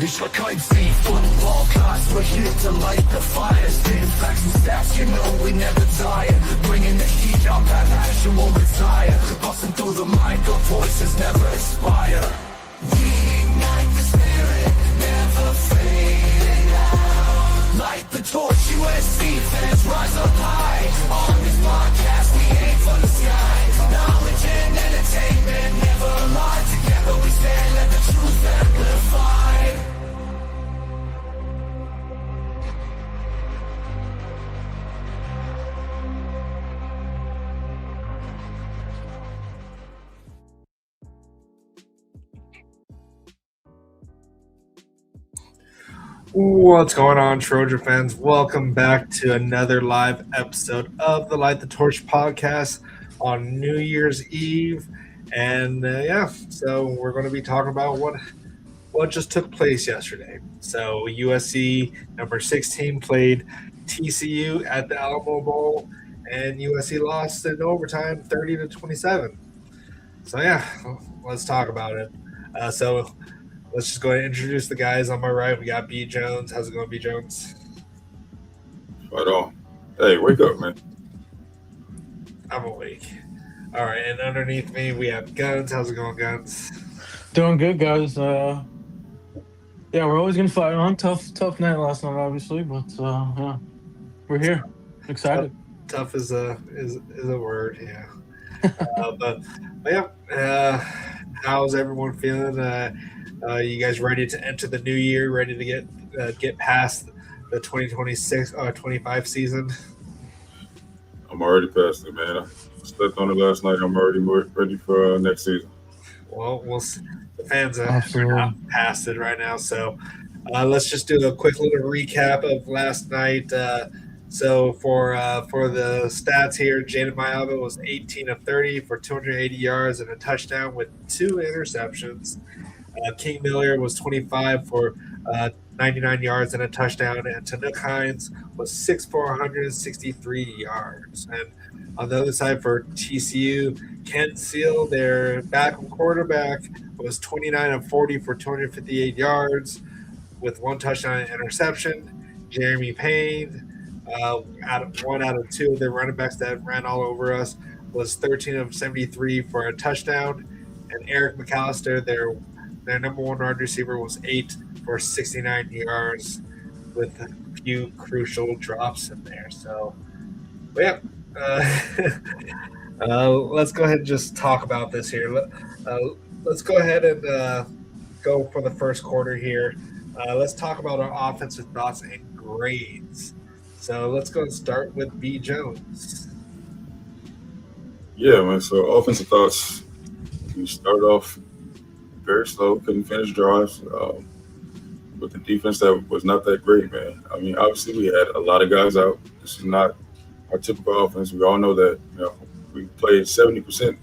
Ich war kein Thief, football class, we're here to light the fire. Spitting facts and stats, you know we never tire. Bringing the heat up, that passion won't retire. Busting through the mic, our voices never expire. We ignite the spirit, never fading out. Light the torch, USC fans rise up high. On this podcast, we aim for the sky. Knowledge and entertainment never lie. Together we stand, let the truth amplify. What's going on, Trojan fans? Welcome back to another live episode of the Light the Torch podcast on New Year's Eve. And so we're going to be talking about what just took place yesterday. So USC number 16 played TCU at the Alamo Bowl, and USC lost in overtime 30-27. So let's talk about it. Let's just go ahead and introduce the guys. On my right, we got B. Jones. How's it going, B. Jones? Right on. Hey, wake up, man. I'm awake. All right, and underneath me, we have Guns. How's it going, Guns? Doing good, guys. We're always going to fight on. Tough night last night, obviously, but we're here. Excited. Tough is a word, yeah. How's everyone feeling? You guys ready to enter the new year? Ready to get past the 2026-25 season? I'm already past it, man. I slept on it last night. I'm already ready for next season. Well, we'll see. The fans are not past it right now. So let's just do a quick little recap of last night. So for the stats here, Jaden Mayaba was 18 of 30 for 280 yards and a touchdown with 2 interceptions. King Miller was 25 for 99 yards and a touchdown, and Tanuk Hines was 6 for 163 yards. And on the other side for TCU, Kent Seal, their backup quarterback, was 29 of 40 for 258 yards with 1 touchdown and interception. Jeremy Payne, out of 2 of their running backs that ran all over us, was 13 of 73 for a touchdown. And Eric McAllister, their number 1 wide receiver, was 8 for 69 yards with a few crucial drops in there. So, let's go ahead and just talk about this here. Let's go ahead and go for the first quarter here. Let's talk about our offensive thoughts and grades. So let's go and start with B. Jones. Yeah, man. So offensive thoughts, we start off very slow, couldn't finish drives with the defense that was not that great, man. I mean, obviously we had a lot of guys out. This is not our typical offense. We all know that. We played 70%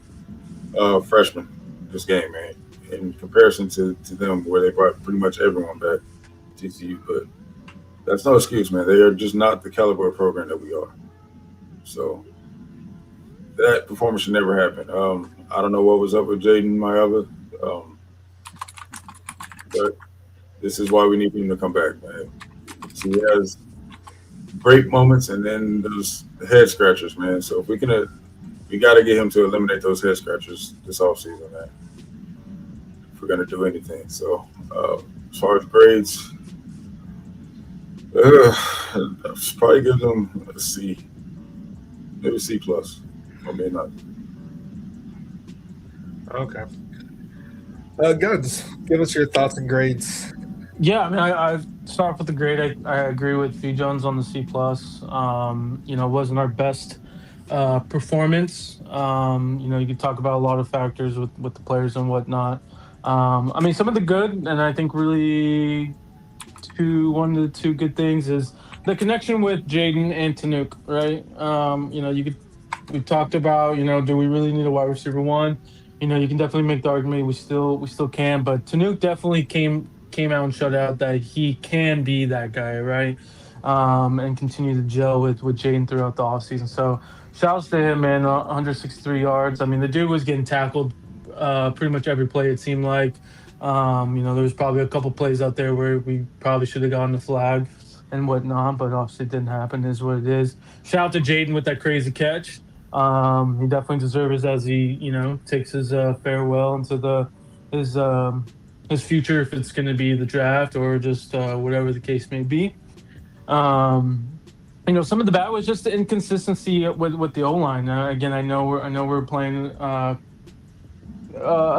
freshmen this game, man, in comparison to them, where they brought pretty much everyone back to TCU. But that's no excuse, man. They are just not the caliber of program that we are. So that performance should never happen. I don't know what was up with Jaden Mayaba. But this is why we need him to come back, man. So he has great moments and then those head scratchers, man. So if we got to get him to eliminate those head scratchers this offseason, man, if we're going to do anything. So as far as grades, I'll probably give them a C, maybe C+, or maybe not. Okay. Guns, give us your thoughts and grades. Yeah, I mean, I start off with the grade. I agree with V. Jones on the C+. It wasn't our best performance. You could talk about a lot of factors with the players and whatnot. I mean, some of the good, and I think really one of the 2 good things is the connection with Jaden and Tanuk, right? We talked about, do we really need a wide receiver 1? You can definitely make the argument we still can, but Tanuk definitely came out and showed out that he can be that guy, right? And continue to gel with Jaden throughout the offseason. So shouts to him, man. 163 yards. I mean, the dude was getting tackled pretty much every play, it seemed like. There's probably a couple plays out there where we probably should have gotten the flag and whatnot, but obviously it didn't happen. Is what it is. Shout out to Jaden with that crazy catch. He definitely deserves it as he, takes his farewell into his future, if it's going to be the draft or just whatever the case may be. Some of the bad was just the inconsistency with the O line. Again, I know we're playing a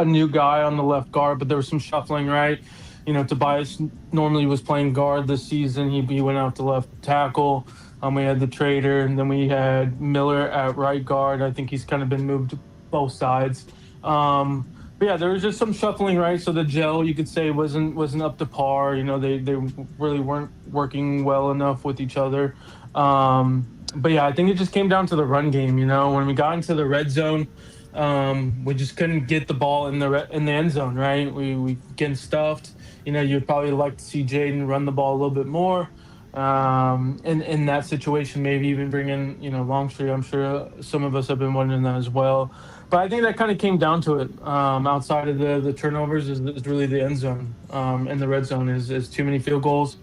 new guy on the left guard, but there was some shuffling, right? Tobias normally was playing guard this season. He went out to left tackle. We had the trader, and then we had Miller at right guard. I think he's kind of been moved to both sides. But yeah, there was just some shuffling, right? So the gel, you could say, wasn't up to par. They really weren't working well enough with each other. But yeah, I think it just came down to the run game. When we got into the red zone, we just couldn't get the ball in the end zone, right? We getting stuffed. You'd probably like to see Jaden run the ball a little bit more. In that situation, maybe even bring in, Longstreet. I'm sure some of us have been wondering that as well. But I think that kind of came down to it. Outside of the turnovers is really the end zone. And the red zone is too many field goals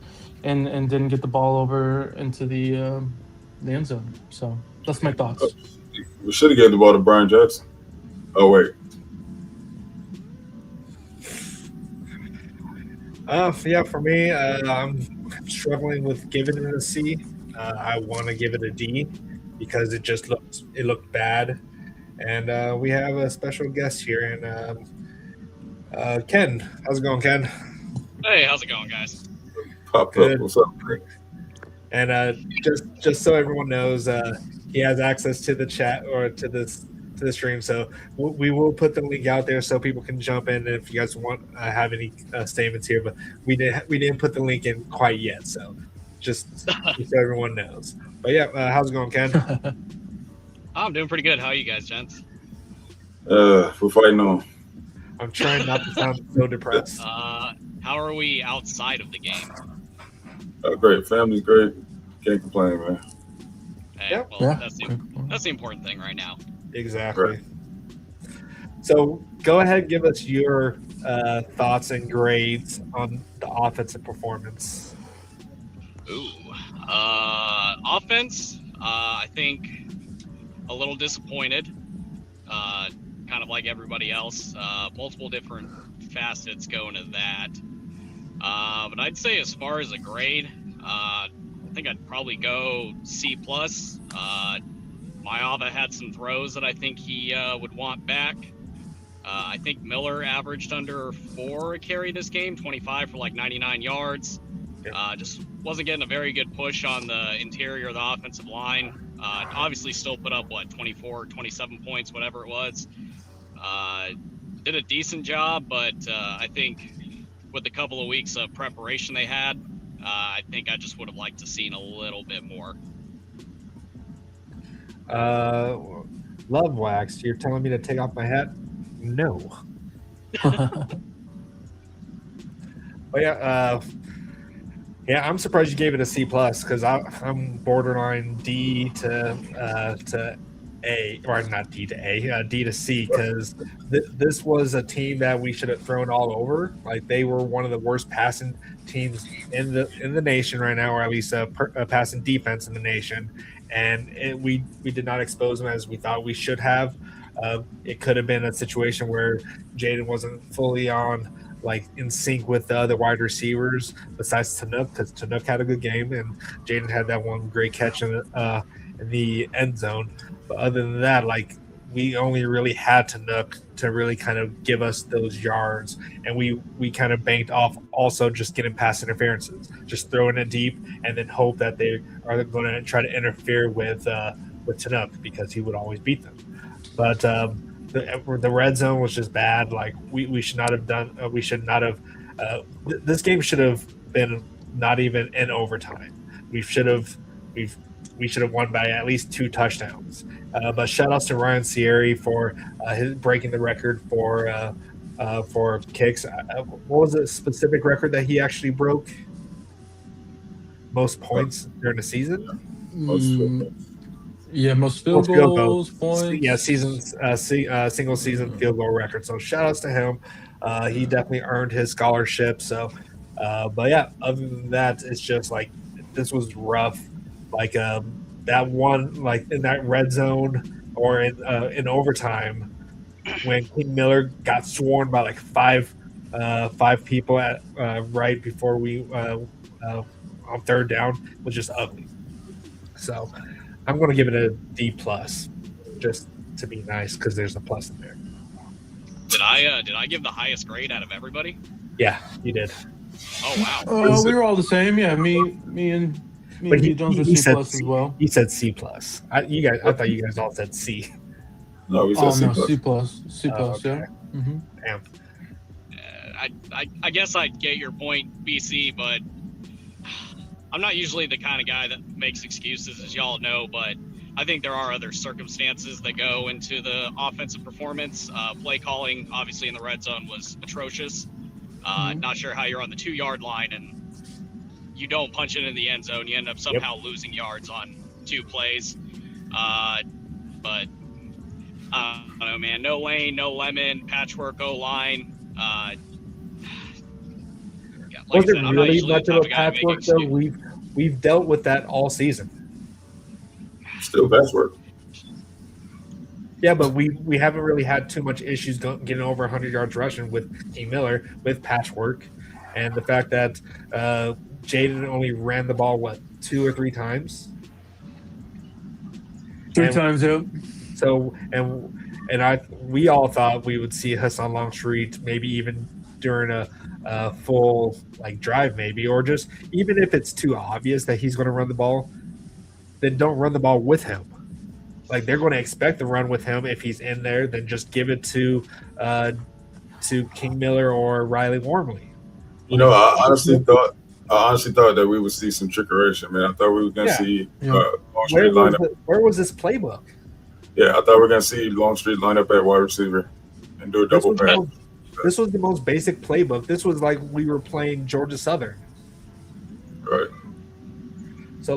and didn't get the ball over into the end zone. So that's my thoughts. We should have gave the ball to Brian Jackson. Oh, wait. Yeah, for me, I'm struggling with giving it a C. I want to give it a D because it looked bad. And we have a special guest here, and Ken. How's it going, Ken? Hey, how's it going, guys? Popped up. What's up? And just so everyone knows, he has access to the chat or to the stream, so we will put the link out there so people can jump in if you guys want have any statements here. But we didn't put the link in quite yet, so just so everyone knows. But yeah, how's it going, Ken? I'm doing pretty good. How are you guys, gents? We're fighting on. I'm trying not to sound so depressed. How are we outside of the game? Great. Family's great. Can't complain, man. Hey, Yep. well, that's the important thing right now. Exactly. Right. So go ahead and give us your thoughts and grades on the offensive performance. Ooh. Offense, I think a little disappointed, kind of like everybody else. Multiple different facets going to that. But I'd say as far as a grade, I think I'd probably go C+. Mayava had some throws that I think he would want back. I think Miller averaged under 4 a carry this game, 25 for like 99 yards. Just wasn't getting a very good push on the interior of the offensive line. Obviously still put up, 24, 27 points, whatever it was. Did a decent job, but I think with the couple of weeks of preparation they had, I think I just would have liked to seen a little bit more. Love Wax, you're telling me to take off my hat? No. But yeah, I'm surprised you gave it a C+, because I'm borderline D to A, or not D to A, D to C, because this was a team that we should have thrown all over. Like, they were one of the worst passing teams in the nation right now, or at least a passing defense in the nation. And we did not expose them as we thought we should have. It could have been a situation where Jaden wasn't fully on, like, in sync with the other wide receivers besides Tanook, because Tanook had a good game and Jaden had that one great catch in the end zone. But other than that, like, we only really had Tanook to really kind of give us those yards, and we kind of banked off also just getting pass interferences, just throwing it deep and then hope that they are going to try to interfere with Tanook, because he would always beat them. But the red zone was just bad. Like, we should not have done. We should not have. This game should have been not even in overtime. We should have won by at least 2 touchdowns. But shout outs to Ryan Sierra for his breaking the record for kicks. What was the specific record that he actually broke? Most points during the season. Most field goals, points. Yeah, single season field goal record. So shout outs to him. He definitely earned his scholarship. So, but yeah, other than that, it's just like this was rough. Like that one, like in that red zone or in overtime, when King Miller got sworn by like five people at right before we on third down was just ugly. So I'm going to give it a D plus, just to be nice because there's a plus in there. Did I give the highest grade out of everybody? Yeah, you did. Oh wow. We were all the same. Yeah, me and Jones were C plus as well. He said C plus. I thought you guys all said C. No, we said C plus. C plus. Okay. Yeah. Mm-hmm. Damn. I guess I get your point, BC, but I'm not usually the kind of guy that makes excuses, as y'all know, but I think there are other circumstances that go into the offensive performance. Play calling, obviously, in the red zone was atrocious. Not sure how you're on the 2-yard line and you don't punch it in the end zone. You end up somehow losing yards on 2 plays. But I don't know, man. No Lane, no Lemon, patchwork O-line. Was it really much of a patchwork, though? We've dealt with that all season. Still patchwork. Yeah, but we haven't really had too much issues getting over 100 yards rushing with King Miller, with patchwork, and the fact that Jaden only ran the ball, 2 or 3 times? 3 times, yeah. So, we all thought we would see Hassan Longstreet maybe even during a full drive, maybe, or just even if it's too obvious that he's going to run the ball, then don't run the ball with him. Like, they're going to expect the run with him if he's in there, then just give it to King Miller or Riley Wormley. You know, I honestly thought that we would see some trickeration, man. I thought we were going to see Longstreet line up. Where was this playbook? Yeah, I thought we were going to see Longstreet line up at wide receiver and do a double pass. This was the most basic playbook. This was like we were playing Georgia Southern. Right. So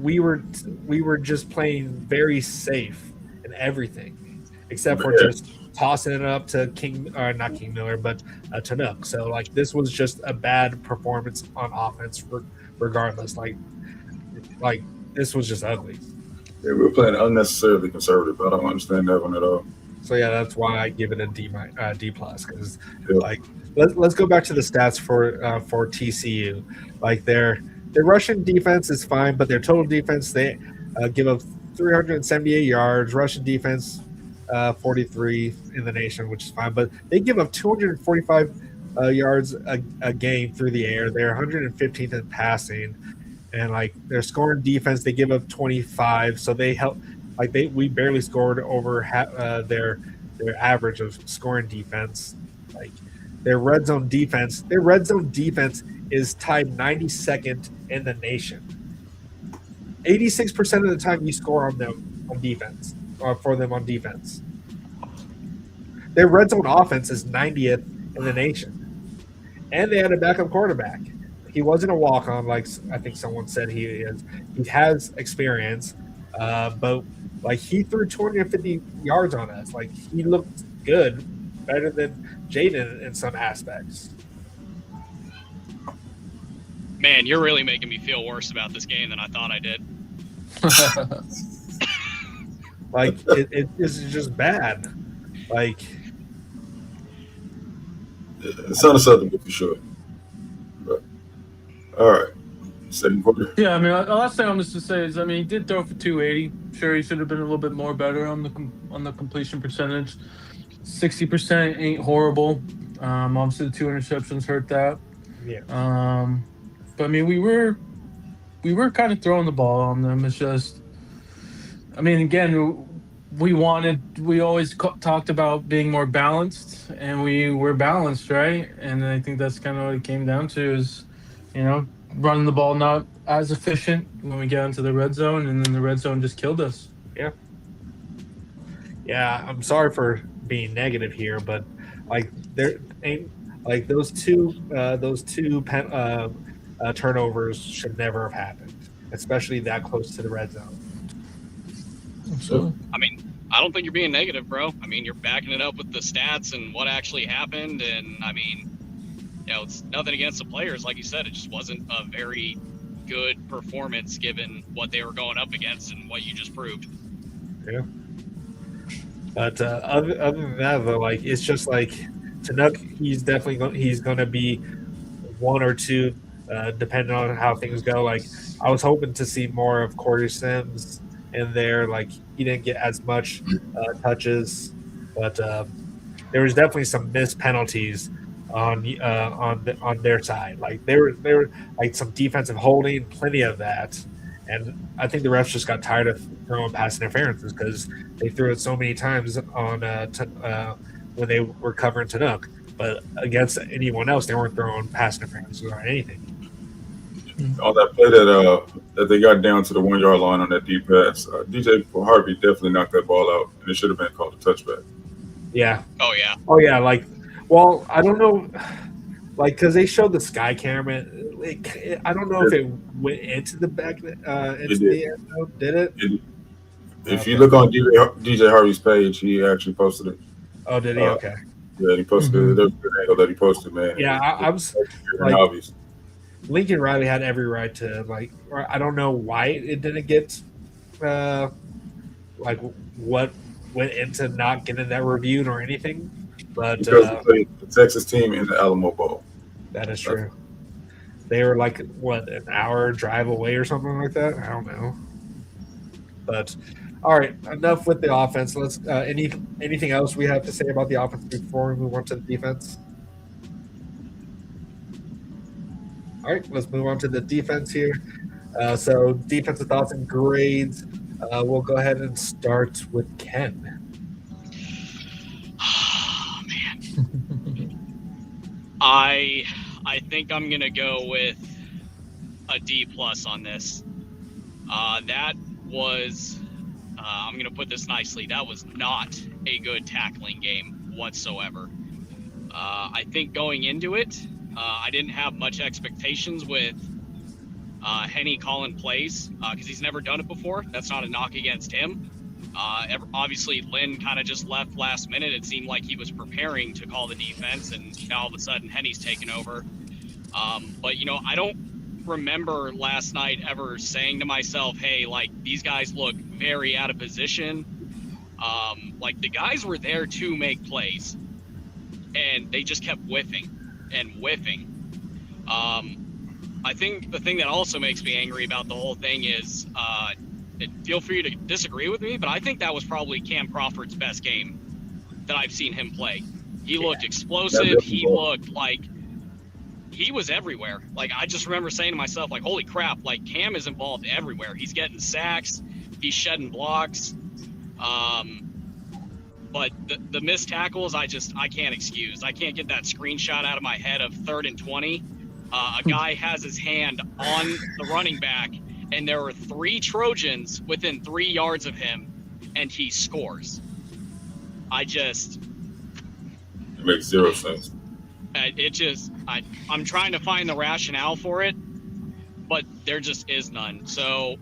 we were just playing very safe in everything, except for just tossing it up to not King Miller, but to Nook. So this was just a bad performance on offense, regardless. Like this was just ugly. Yeah, we were playing unnecessarily conservative. I don't understand that one at all. So yeah, that's why I give it a D plus, because let's go back to the stats for TCU. Their rushing defense is fine, but their total defense, they give up 378 yards. Rushing defense 43 in the nation, which is fine, but they give up 245 yards a game through the air. They're 115th in passing, and their scoring defense, they give up 25. So they help. We barely scored over their average of scoring defense. Their red zone defense is tied 92nd in the nation. 86% of the time you score on them on defense, or for them on defense. Their red zone offense is 90th in the nation, and they had a backup quarterback. He wasn't a walk-on like I think someone said he is. He has experience, but he threw 250 yards on us. He looked good, better than Jaden in some aspects. Man, you're really making me feel worse about this game than I thought I did. It's just bad. It's unacceptable for sure. But all right. Second quarter. Yeah, I mean, the last thing I'm just to say is, I mean, he did throw for 280. Sure, he should have been a little bit more better on the completion percentage. 60% ain't horrible. Obviously, the 2 interceptions hurt that. Yeah. But I mean, we were kind of throwing the ball on them. It's just, I mean, again, we always talked about being more balanced, and we were balanced, right? And I think that's kind of what it came down to is, running the ball not as efficient when we get into the red zone, and then the red zone just killed us. Yeah. Yeah, I'm sorry for being negative here, but there ain't those two turnovers should never have happened, especially that close to the red zone. Absolutely. I mean, I don't think you're being negative, bro. I mean, you're backing it up with the stats and what actually happened. And I mean, it's nothing against the players. Like you said, it just wasn't a very good performance given what they were going up against and what you just proved. Yeah. But other than that, though, like it's just like Chinook, he's going to be one or two, depending on how things go. Like I was hoping to see more of Corey Sims in there. Like he didn't get as much touches, but there was definitely some missed penalties on their side. Like they were like some defensive holding, plenty of that. And I think the refs just got tired of throwing pass interferences because they threw it so many times on when they were covering Chinook. But against anyone else, they weren't throwing pass interferences or anything. On that play that they got down to the 1 yard line on that deep pass, DJ Harvey definitely knocked that ball out, and it should have been called a touchback. Yeah. Oh yeah. Oh yeah. Like, well, I don't know, like because they showed the sky camera. I don't know if it went into the back the end zone. Did it? If you look on DJ Harvey's page, he actually posted it. Oh, did he? Okay. Yeah, he posted it. There was a good angle that he posted, man. Yeah, I was like, obvious. Lincoln Riley had every right to like. Or I don't know why it didn't get like what went into not getting that reviewed or anything. But because they played the Texas team in the Alamo Bowl. That is true. They were like what, an hour drive away or something like that. I don't know. But all right, enough with the offense. Let's anything else we have to say about the offense before we move on to the defense? All right, let's move on to the defense here. So defensive thoughts and grades. We'll go ahead and start with Ken. Oh man. I think I'm gonna go with a D+ on this. That was I'm gonna put this nicely. That was not a good tackling game whatsoever. I think going into it, I didn't have much expectations with Henny calling plays because he's never done it before. That's not a knock against him. Obviously, Lynn kind of just left last minute. It seemed like he was preparing to call the defense, and now all of a sudden Henny's taken over. But, I don't remember last night ever saying to myself, hey, like, these guys look very out of position. Like, the guys were there to make plays, and they just kept whiffing and whiffing. I think the thing that also makes me angry about the whole thing is feel free to disagree with me, but I think that was probably Cam Crawford's best game that I've seen him play. He looked explosive. He looked like he was everywhere. Like, I just remember saying to myself, like, holy crap, like, Cam is involved everywhere. He's getting sacks. He's shedding blocks. But the missed tackles, I can't excuse. I can't get that screenshot out of my head of 3rd and 20. A guy has his hand on the running back, and there were 3 Trojans within 3 yards of him, and he scores. It makes zero sense. I'm trying to find the rationale for it, but there just is none. So,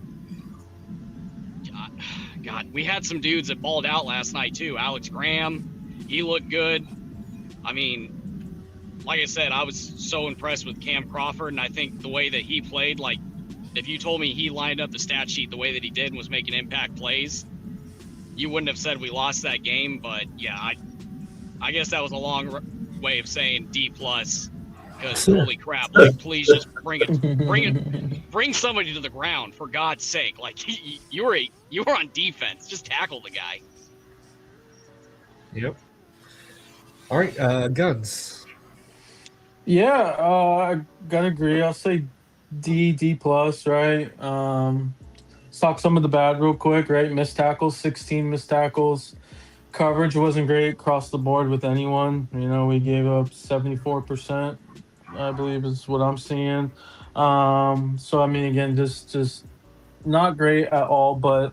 God, we had some dudes that balled out last night too. Alex Graham, he looked good. I mean, like I said, I was so impressed with Cam Crawford, and I think the way that he played, like, if you told me he lined up the stat sheet the way that he did and was making impact plays, you wouldn't have said we lost that game. But yeah, I guess that was a long way of saying D+, because holy crap, like, please just bring somebody to the ground for God's sake. Like, you were on defense, just tackle the guy. Yep. All right, Guns. Yeah, I gotta agree. I'll say D+, right? Let's talk some of the bad real quick, right? Missed tackles, 16 missed tackles. Coverage wasn't great across the board with anyone. We gave up 74%, I believe is what I'm seeing. So, I mean, again, just not great at all, but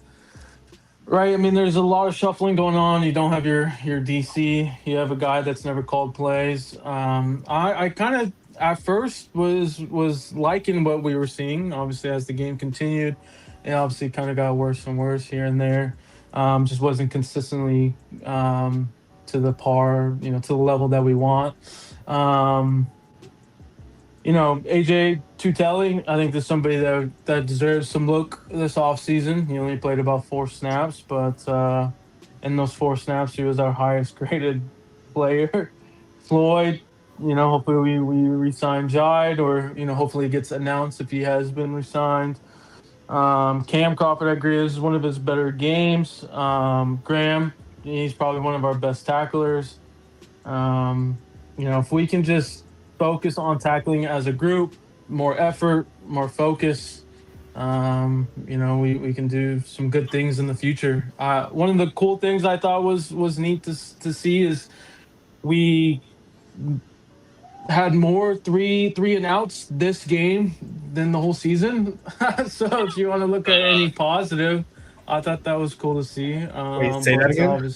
right, I mean, there's a lot of shuffling going on. You don't have your DC. You have a guy that's never called plays. I kind of at first was liking what we were seeing. Obviously, as the game continued, it obviously kind of got worse and worse here and there. just wasn't consistently to the par, to the level that we want. AJ Tutelli, I think there's somebody that deserves some look this offseason. He only played about 4 snaps, but in those 4 snaps, he was our highest graded player. Floyd, hopefully we re-sign Jide, or hopefully it gets announced if he has been re-signed. Cam Crawford, I agree, this is one of his better games. Graham, he's probably one of our best tacklers. If we can just focus on tackling as a group, more effort, more focus, we can do some good things in the future. One of the cool things I thought was neat to see is we had more three and outs this game than the whole season. So if you want to look at any positive, I thought that was cool to see. Wait, say that again?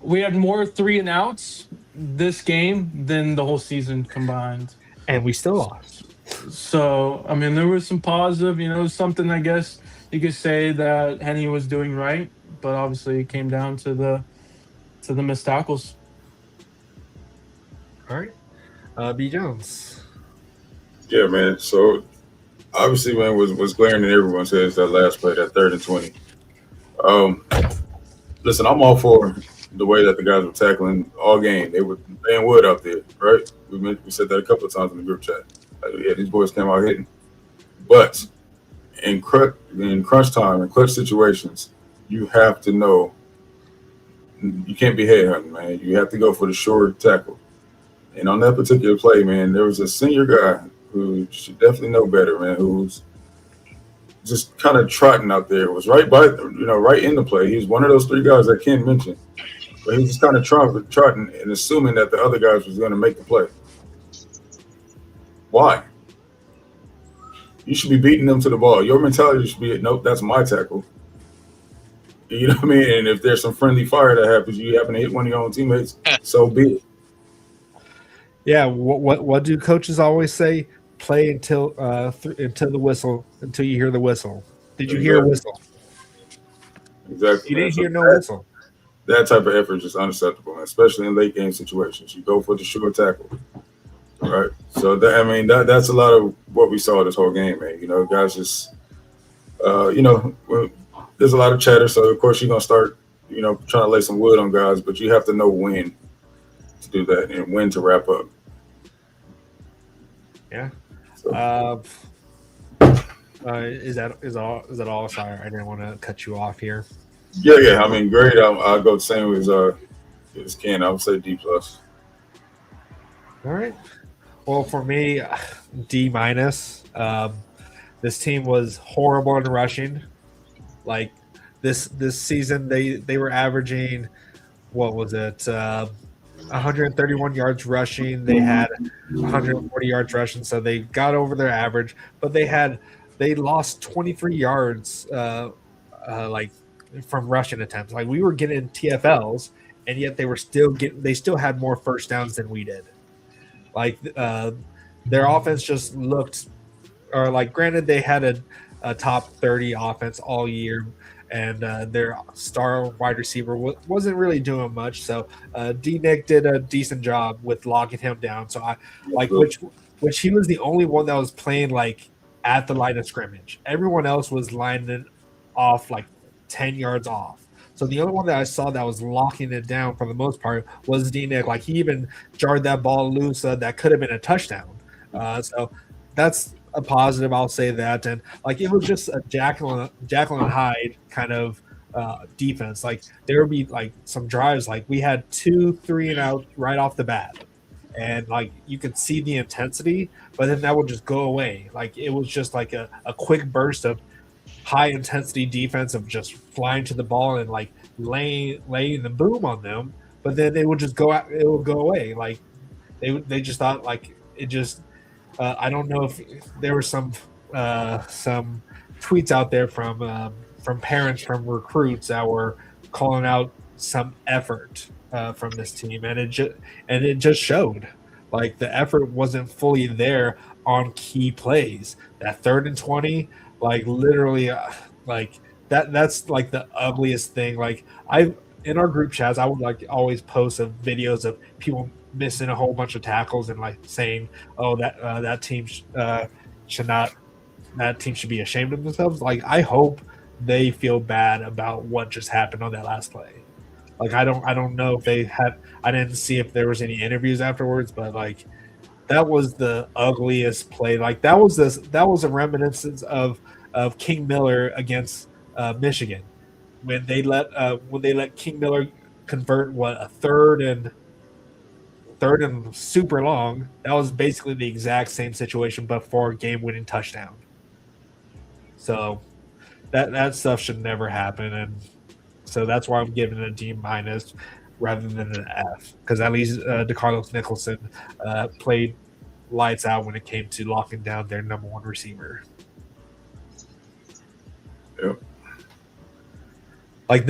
We had more 3 and outs this game than the whole season combined. And we still lost. So, I mean, there was some positive, something I guess you could say that Henny was doing right, but obviously it came down to the missed tackles. All right. B. Jones. Yeah, man. So obviously, man, was glaring in everyone's heads that last play, that 3rd and 20. Listen, I'm all for the way that the guys were tackling all game. They were laying wood out there, right? We said that a couple of times in the group chat. Yeah, these boys came out hitting. But in crunch time, in clutch situations, you have to know you can't be headhunting, man. You have to go for the short tackle. And on that particular play, man, there was a senior guy who should definitely know better, man, who's just kind of trotting out there. It was right in the play. He was one of those 3 guys that Ken mentioned. But he was just kind of trotting and assuming that the other guys was going to make the play. Why? You should be beating them to the ball. Your mentality should be, nope, that's my tackle. You know what I mean? And if there's some friendly fire that happens, you happen to hit one of your own teammates, so be it. Yeah, what do coaches always say? Play until the whistle, until you hear the whistle. Did you hear a whistle? Exactly. You didn't hear no whistle. That type of effort is just unacceptable, man, especially in late game situations. You go for the short tackle. All right. So that's a lot of what we saw this whole game, man. Guys just there's a lot of chatter, so of course you're gonna start, trying to lay some wood on guys, but you have to know when to do that and when to wrap up. Yeah. Is that all? Sorry, I didn't want to cut you off here. Yeah. I mean, great. I'll go the same as Ken. I would say D+. All right. Well, for me, D-. This team was horrible in rushing. Like this season, they were averaging, what was it? 131 yards rushing. They had 140 yards rushing, so they got over their average. But they lost 23 yards, from rushing attempts. Like we were getting TFLs, and yet they still had more first downs than we did. Like their offense just looked, or like granted they had a top 30 offense all year, and their star wide receiver wasn't really doing much. So D-Nick did a decent job with locking him down. So which he was the only one that was playing like at the line of scrimmage. Everyone else was lining off like 10 yards off. So the only one that I saw that was locking it down for the most part was D-Nick. Like he even jarred that ball loose that could have been a touchdown. So that's a positive, I'll say that. And like it was just a Jekyll and Hyde kind of defense. Like there would be like some drives, like we had 2 3 and out right off the bat, and like you could see the intensity, but then that would just go away. Like it was just like a quick burst of high intensity defense of just flying to the ball and like laying the boom on them, but then they would just go out, it would go away. Like they just thought like it just I don't know if there were some tweets out there from parents, from recruits that were calling out some effort from this team, and it just showed. Like the effort wasn't fully there on key plays. That 3rd and 20, like literally, like that's like the ugliest thing. Like in our group chats, I would like always post videos of people missing a whole bunch of tackles and like saying, "Oh, that team should not. That team should be ashamed of themselves." Like I hope they feel bad about what just happened on that last play. Like I don't know if they had. I didn't see if there was any interviews afterwards, but like that was the ugliest play. Like that was a reminiscence of King Miller against Michigan when they let King Miller convert a third and super long. That was basically the exact same situation, but for a game-winning touchdown. So that stuff should never happen, and so that's why I'm giving it a D- rather than an F, because at least DeCarlos Nicholson played lights out when it came to locking down their number one receiver. Yep. Like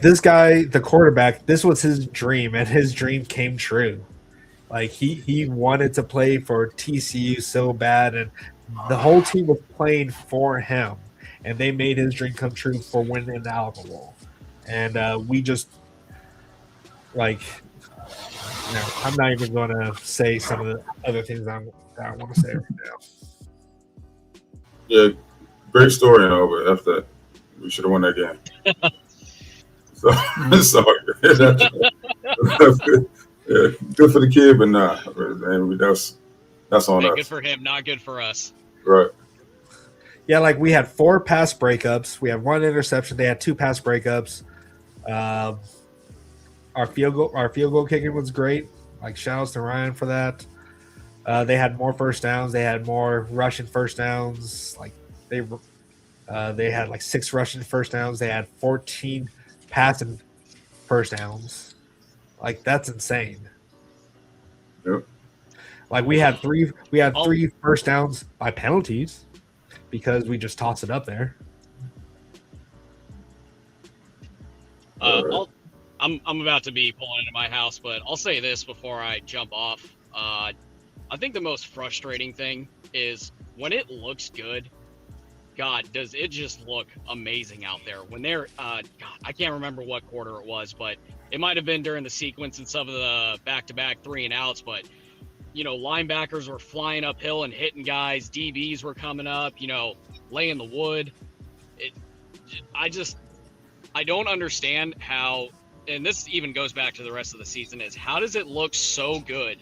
this guy, the quarterback, this was his dream, and his dream came true. Like he wanted to play for TCU so bad, and the whole team was playing for him, and they made his dream come true for winning the Alamo Bowl. And we just like, I'm not even going to say some of the other things that I want to say right now. Yeah, great story, but after that, we should have won that game. So sorry. That's good. Yeah, good for the kid, but nah, man, that's on us. Good for him, not good for us. Right. Yeah, like we had 4 pass breakups. We had 1 interception. They had 2 pass breakups. Our field goal kicking was great. Like shout outs to Ryan for that. They had more first downs. They had more rushing first downs. Like they had like 6 rushing first downs. They had 14 passing first downs. Like that's insane. Yep. Like we had three first downs by penalties because we just tossed it up there. I'm about to be pulling into my house, but I'll say this before I jump off. I think the most frustrating thing is when it looks good. God, does it just look amazing out there when they're God, I can't remember what quarter it was, but it might have been during the sequence and some of the back-to-back 3 and outs, but linebackers were flying uphill and hitting guys, DBs were coming up, laying the wood. I don't understand how, and this even goes back to the rest of the season, is how does it look so good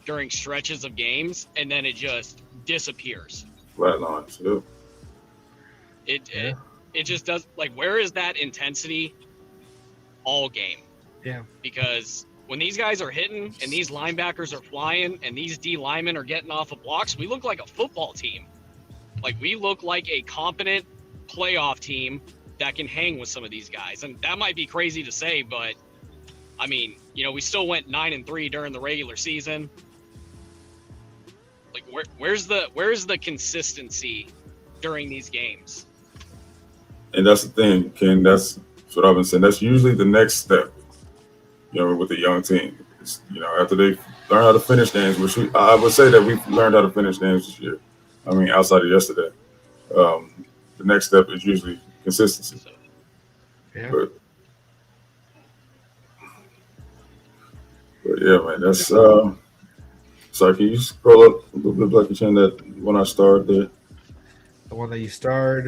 during stretches of games and then it just disappears? Flatlines, yeah. It just does. Like, where is that intensity all game? Yeah. Because when these guys are hitting and these linebackers are flying and these D linemen are getting off of blocks, we look like a football team. Like, we look like a competent playoff team that can hang with some of these guys. And that might be crazy to say, but I mean, we still went 9-3 during the regular season. Like, where's the consistency during these games? And that's the thing, Ken. That's what I've been saying. That's usually the next step, with a young team. It's, after they learn how to finish games, which I would say that we've learned how to finish games this year. I mean, outside of yesterday, the next step is usually consistency. Yeah. But yeah, man, that's. Sorry, can you scroll up a little bit, Blackiechainz, that when I started there? The one that you starred,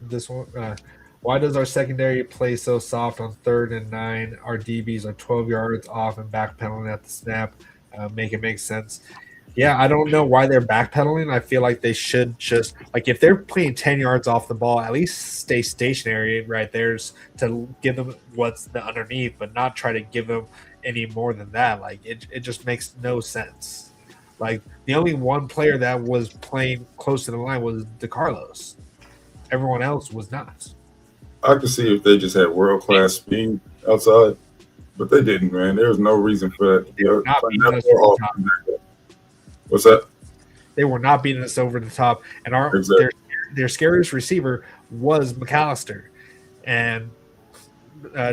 this one. Why does our secondary play so soft on 3rd and 9? Our DBs are 12 yards off and backpedaling at the snap. Make it make sense. Yeah, I don't know why they're backpedaling. I feel like they should just, like, if they're playing 10 yards off the ball, at least stay stationary right there to give them what's the underneath, but not try to give them any more than that. Like, it just makes no sense. Like, the only one player that was playing close to the line was DeCarlos. Everyone else was not. I could see if they just had world-class speed outside, but they didn't, man. There was no reason for that. They were not beating us over the top. What's that? They were not beating us over the top. And their scariest receiver was McAllister. And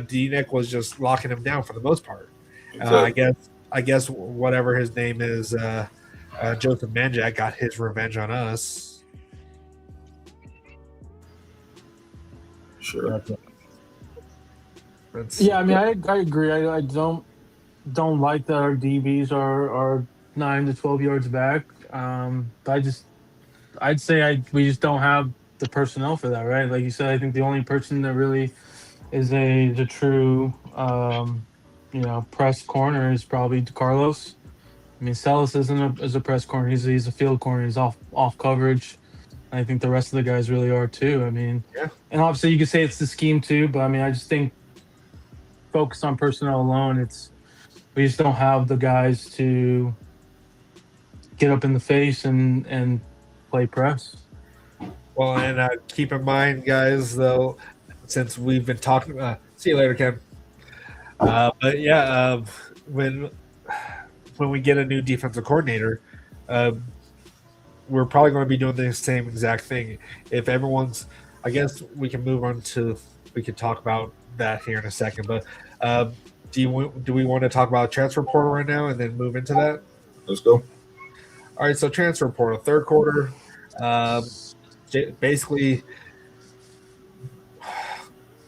D-Nick was just locking him down for the most part. Exactly. I guess whatever his name is, Joseph Manjack got his revenge on us. Sure. Yeah, I mean, I agree. I don't like that our DBs are 9 to 12 yards back. But I'd say we just don't have the personnel for that, right? Like you said, I think the only person that really is the true press corner is probably Carlos. I mean, Celis is a press corner. He's a field corner. He's off coverage. I think the rest of the guys really are too. I mean, Yeah. And obviously you could say it's the scheme too, but I mean, I just think focused on personnel alone, we just don't have the guys to get up in the face and play press. Well, and keep in mind, guys, though, since we've been talking, see you later, Ken. But yeah, when we get a new defensive coordinator, we're probably going to be doing the same exact thing. If everyone's, I guess we can move on to, we can talk about that here in a second. But do we want to talk about transfer portal right now and then move into that? Let's go. All right, so transfer portal, third quarter. Basically,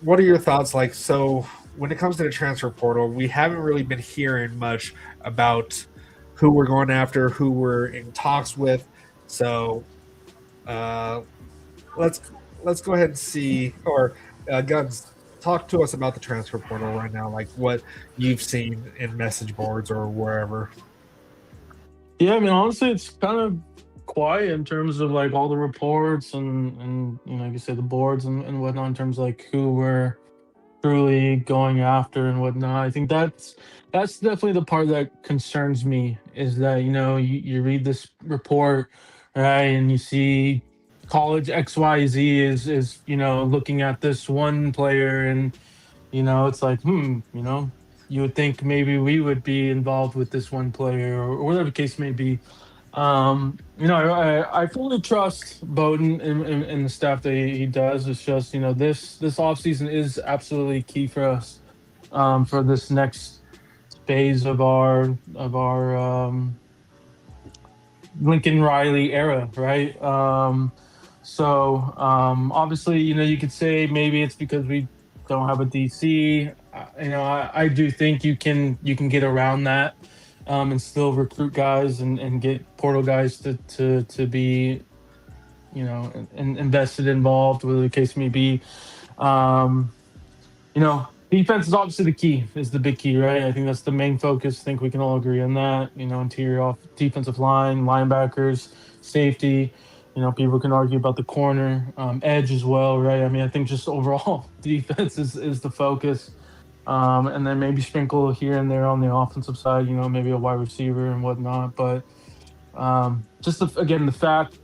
what are your thoughts like? So when it comes to the transfer portal, we haven't really been hearing much about who we're going after, who we're in talks with. So let's go ahead and see, or Guns, talk to us about the transfer portal right now, like what you've seen in message boards or wherever. Yeah, I mean, honestly, it's kind of quiet in terms of like all the reports and like you said, the boards and whatnot in terms of like who we're truly going after and whatnot. I think that's definitely the part that concerns me, is that you read this report, right, and you see college XYZ is looking at this one player, and it's like you would think maybe we would be involved with this one player or whatever the case may be. I fully trust Bowden and the stuff that he does. It's just, this offseason is absolutely key for us for this next phase of our Lincoln Riley era, right? Obviously, you could say maybe it's because we don't have a DC. I do think you can get around that. And still recruit guys and get portal guys to be, invested, involved, whatever the case may be. Defense is obviously the big key, right? I think that's the main focus. I think we can all agree on that. Interior defensive line, linebackers, safety. People can argue about the corner, edge as well, right? I mean, I think just overall defense is the focus. And then maybe sprinkle here and there on the offensive side, maybe a wide receiver and whatnot. But just the fact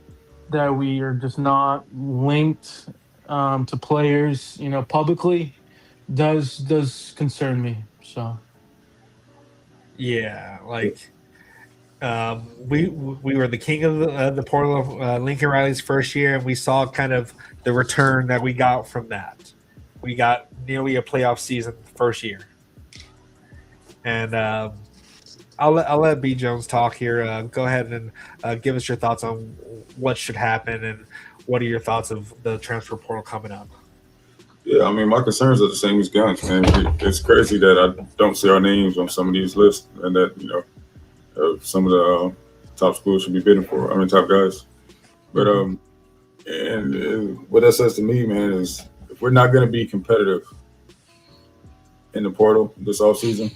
that we are just not linked to players, publicly, does concern me. So, yeah, like we were the king of the portal of Lincoln Riley's first year, and we saw kind of the return that we got from that. We got nearly a playoff season the first year. And I'll let B. Jones talk here. Go ahead and give us your thoughts on what should happen and what are your thoughts of the transfer portal coming up. Yeah, I mean, my concerns are the same as Guns, man. It's crazy that I don't see our names on some of these lists, and that, some of the top schools should be bidding for. I mean, top guys. But and what that says to me, man, is if we're not going to be competitive in the portal this offseason,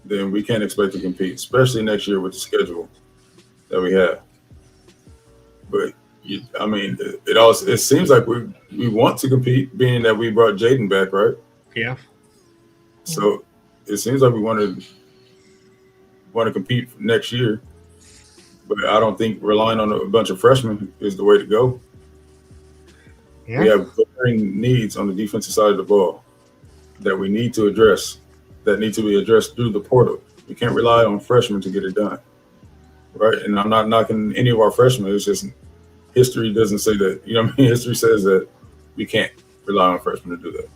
then we can't expect to compete, especially next year with the schedule that we have. But it seems like we want to compete, being that we brought Jaden back, right? Yeah. So it seems like we want to compete next year, but I don't think relying on a bunch of freshmen is the way to go. Yeah. We have glaring needs on the defensive side of the ball that we need to address, that need to be addressed through the portal. We can't rely on freshmen to get it done, right? And I'm not knocking any of our freshmen. It's just history doesn't say that. History says that we can't rely on freshmen to do that.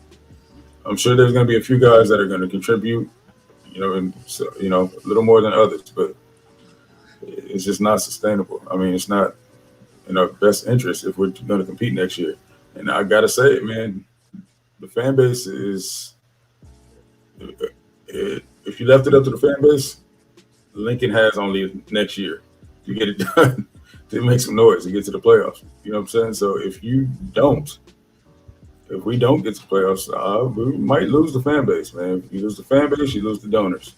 I'm sure there's going to be a few guys that are going to contribute, and a little more than others, but it's just not sustainable. I mean, it's not in our best interest if we're going to compete next year. And I gotta say it, man. The fan base is. If you left it up to the fan base, Lincoln has only next year to get it done, to make some noise and get to the playoffs. You know what I'm saying? So if we don't get to the playoffs, we might lose the fan base, man. If you lose the fan base, you lose the donors.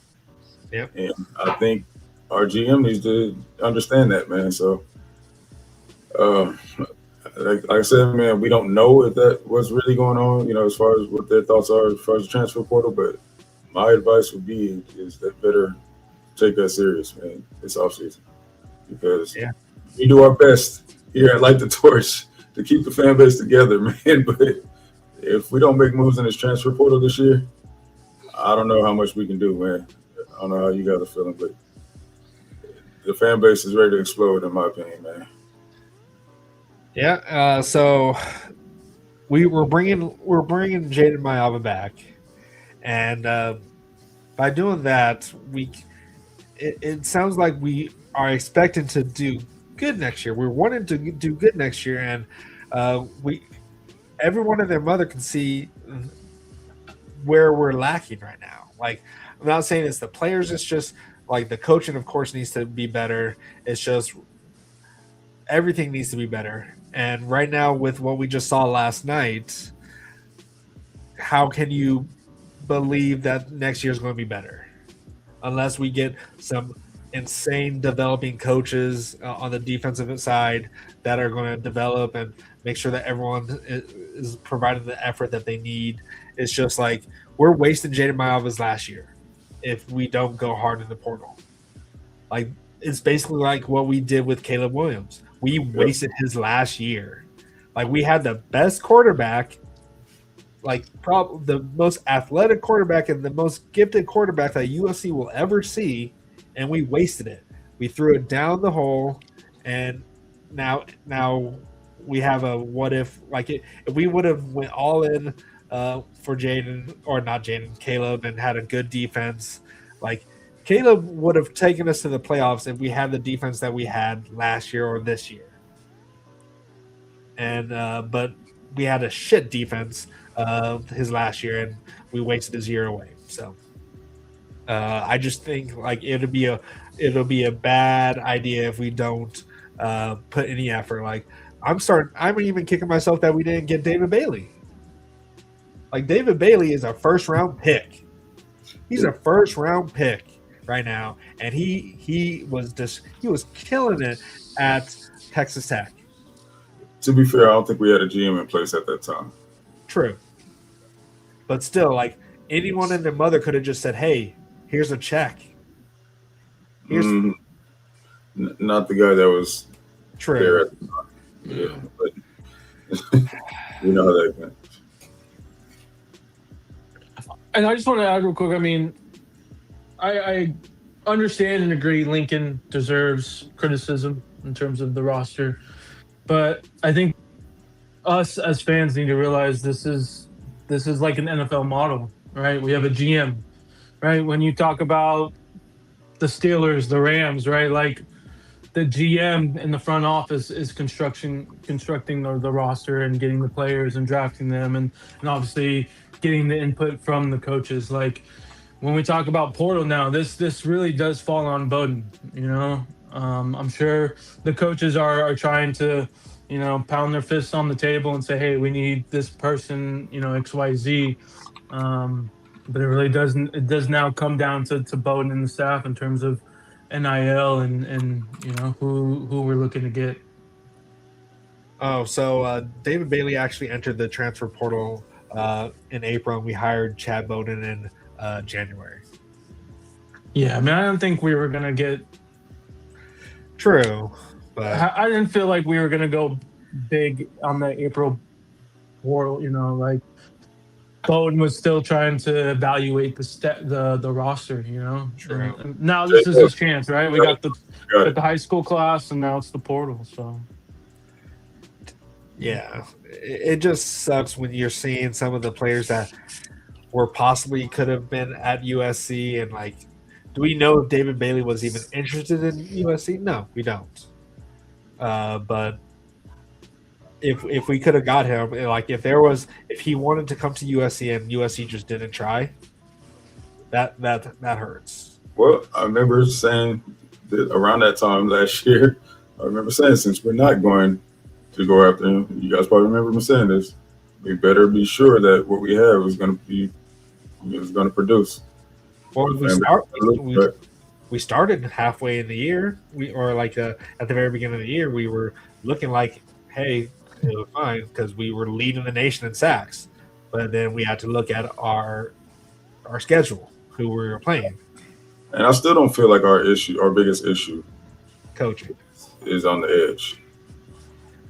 Yep. And I think our GM needs to understand that, man. So, like I said, man, we don't know if that what's really going on, as far as what their thoughts are as far as the transfer portal, but my advice would be is that better take that serious, man, this offseason. Because we do our best here at Light the Torch to keep the fan base together, man. But if we don't make moves in this transfer portal this year, I don't know how much we can do, man. I don't know how you guys are feeling, but the fan base is ready to explode, in my opinion, man. Yeah. So we're bringing Jaden Mayava back, and by doing that, it sounds like we are expecting to do good next year. We're wanting to do good next year, and everyone and their mother can see where we're lacking right now. Like, I'm not saying it's the players, it's just like the coaching, of course, needs to be better. It's just everything needs to be better. And right now, with what we just saw last night, how can you believe that next year is going to be better? Unless we get some insane developing coaches on the defensive side that are going to develop and make sure that everyone is providing the effort that they need. It's just like we're wasting Jaden Mayava's last year if we don't go hard in the portal. Like, it's basically like what we did with Caleb Williams. We wasted his last year. Like, we had the best quarterback, like probably the most athletic quarterback and the most gifted quarterback that USC will ever see, and we wasted it. We threw it down the hole, and now we have a what if. Like, if we would have went all in for Jaden, or not Jaden, Caleb, and had a good defense, like Caleb would have taken us to the playoffs if we had the defense that we had last year or this year. And but we had a shit defense his last year, and we wasted his year away. So I just think like it'll be a bad idea if we don't put any effort. Like, I'm even kicking myself that we didn't get David Bailey. Like, David Bailey is a first round pick. He's a first round pick right now, and he was killing it at Texas Tech. To be fair, I don't think we had a GM in place at that time. True. But still, like, anyone and their mother could have just said, hey, here's a check. Not the guy that was there at the time. Yeah, but you know how that went. And I just want to add real quick, I mean, I understand and agree Lincoln deserves criticism in terms of the roster, but I think us as fans need to realize this is like an NFL model, right? We have a GM, right? When you talk about the Steelers, the Rams, right? Like, the GM in the front office is constructing the roster and getting the players and drafting them, and obviously getting the input from the coaches. Like, when we talk about portal now, this really does fall on Bowden. I'm sure the coaches are trying to, pound their fists on the table and say, hey, we need this person, XYZ. But it really doesn't. It does now come down to Bowden and the staff in terms of NIL and who we're looking to get. Oh, so David Bailey actually entered the transfer portal in April, and we hired Chad Bowden in January. Yeah, I mean, I don't think we were gonna get. True, but I didn't feel like we were gonna go big on the April portal. Like, Bowden was still trying to evaluate the roster. True. And now this is his chance, right? We got the high school class, and now it's the portal. So. Yeah, it just sucks when you're seeing some of the players that were possibly could have been at USC, and like, do we know if David Bailey was even interested in USC? No, we don't. But if we could have got him, like if he wanted to come to USC and USC just didn't try, that hurts. Well, I remember saying that around that time last year, I remember saying, since we're not going to go after him, you guys probably remember me saying this, we better be sure that what we have is going to produce. Well, we started halfway in the year, at the very beginning of the year, we were looking like, hey, it was fine because we were leading the nation in sacks, but then we had to look at our schedule, who we were playing. And I still don't feel like our biggest issue, coaching, is on the edge.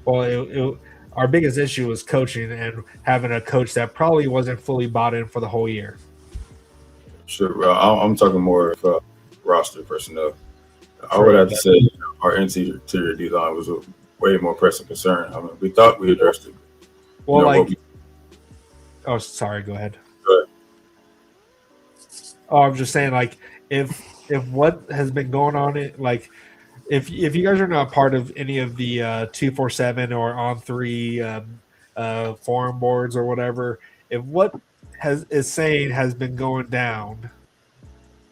Well, our biggest issue was coaching and having a coach that probably wasn't fully bought in for the whole year. Sure, I'm talking more of roster personnel. I would have to say our interior D-line was a way more pressing concern. I mean, we thought we addressed it. Well, sorry, go ahead. Oh, I'm just saying, like, if what has been going on, if you guys are not part of any of the 247 or On3 forum boards or whatever, if what is saying has been going down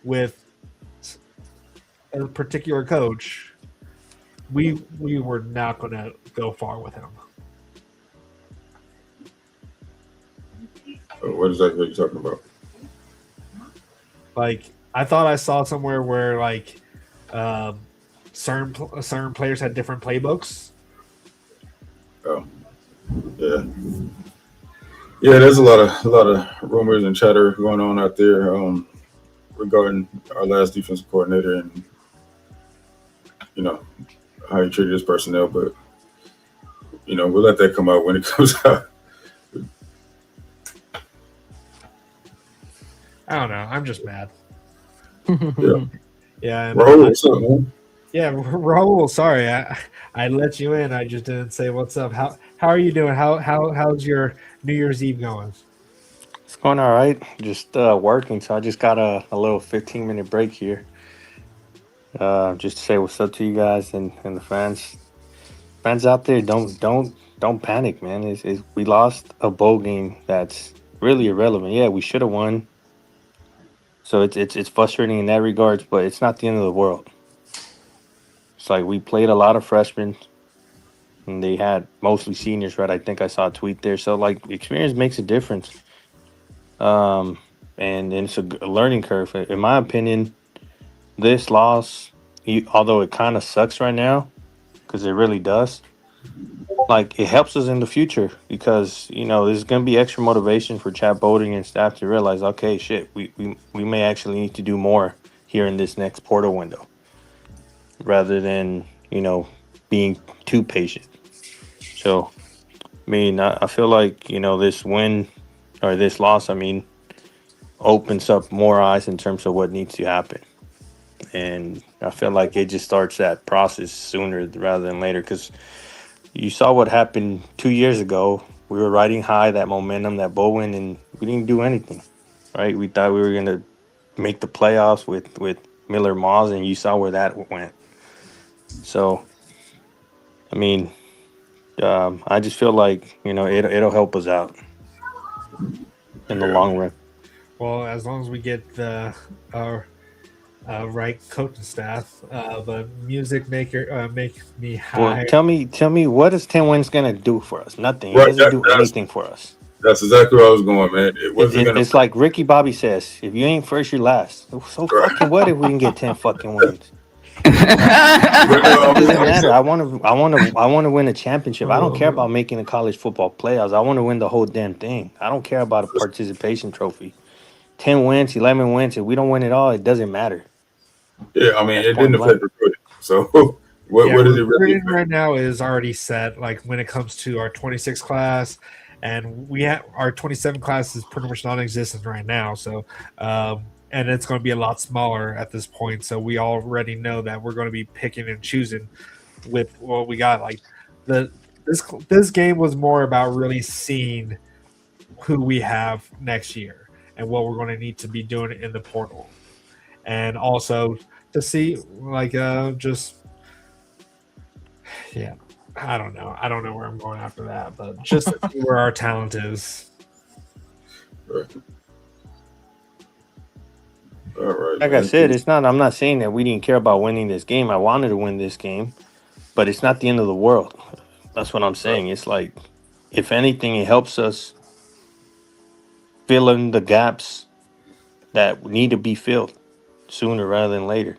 with a particular coach, we were not going to go far with him. What exactly are you talking about? Like, I thought I saw somewhere where certain players had different playbooks. Oh, yeah. Yeah, there's a lot of rumors and chatter going on out there regarding our last defensive coordinator and how he treated his personnel. But we'll let that come out when it comes out. I don't know. I'm just mad. Yeah. Yeah. Raul, what's up, man? Yeah, Raul. Sorry, I let you in. I just didn't say what's up. How are you doing? How's your New Year's Eve going? It's going all right. Just working, so I just got a little 15-minute break here. Just to say what's up to you guys and the fans. Fans out there, don't panic, man. We lost a bowl game that's really irrelevant. Yeah, we should have won. So it's frustrating in that regards, but it's not the end of the world. It's like we played a lot of freshmen, and they had mostly seniors, right? I think I saw a tweet there. So, experience makes a difference. And it's a learning curve. In my opinion, this loss, although it kind of sucks right now, because it really does, it helps us in the future because, there's going to be extra motivation for Chad Boating and staff to realize, okay, shit, we may actually need to do more here in this next portal window rather than, being too patient. So, I feel like, this win or this loss, opens up more eyes in terms of what needs to happen. And I feel like it just starts that process sooner rather than later because you saw what happened 2 years ago. We were riding high, that momentum, that bowl win, and we didn't do anything, right? We thought we were going to make the playoffs with Miller Moss, and you saw where that went. So, I just feel like, it'll help us out in the long run. Well, as long as we get our right coaching staff, but music maker make me high. Well, tell me, what is 10 wins gonna do for us? Nothing. It doesn't do anything for us. That's exactly where I was going, man. It's like Ricky Bobby says: if you ain't first, you're last. So fucking what if we can get 10 fucking wins? It doesn't matter. I want to win a championship. I don't care about making the college football playoffs. I want to win the whole damn thing. I don't care about a participation trophy. 10 wins, 11 wins. If we don't win it all, it doesn't matter. Yeah, it didn't affect recruiting. So what is it really? Right now is already set. Like when it comes to our 26 class, and we have our 27 class is pretty much non-existent right now. So, and it's going to be a lot smaller at this point. So we already know that we're going to be picking and choosing with what we got. Like this game was more about really seeing who we have next year and what we're going to need to be doing in the portal. And also to see, just Yeah, I don't know. I don't know where I'm going after that, but just to see where our talent is. Right. All right. Like I said, it's not. I'm not saying that we didn't care about winning this game. I wanted to win this game, but it's not the end of the world. That's what I'm saying. It's like, if anything, it helps us fill in the gaps that need to be filled sooner rather than later.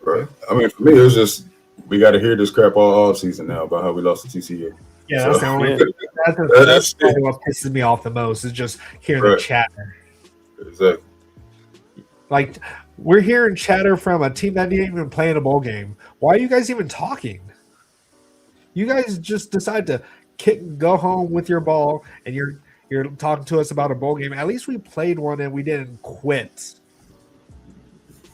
Right. I mean, for me, it was just we got to hear this crap all season now about how we lost to TCU. Yeah, that's the only. That's probably what pisses me off the most is just hearing the chatter. Exactly. Like, we're hearing chatter from a team that didn't even play in a bowl game. Why are you guys even talking? You guys just decide to go home with your ball, and you're talking to us about a bowl game. At least we played one and we didn't quit.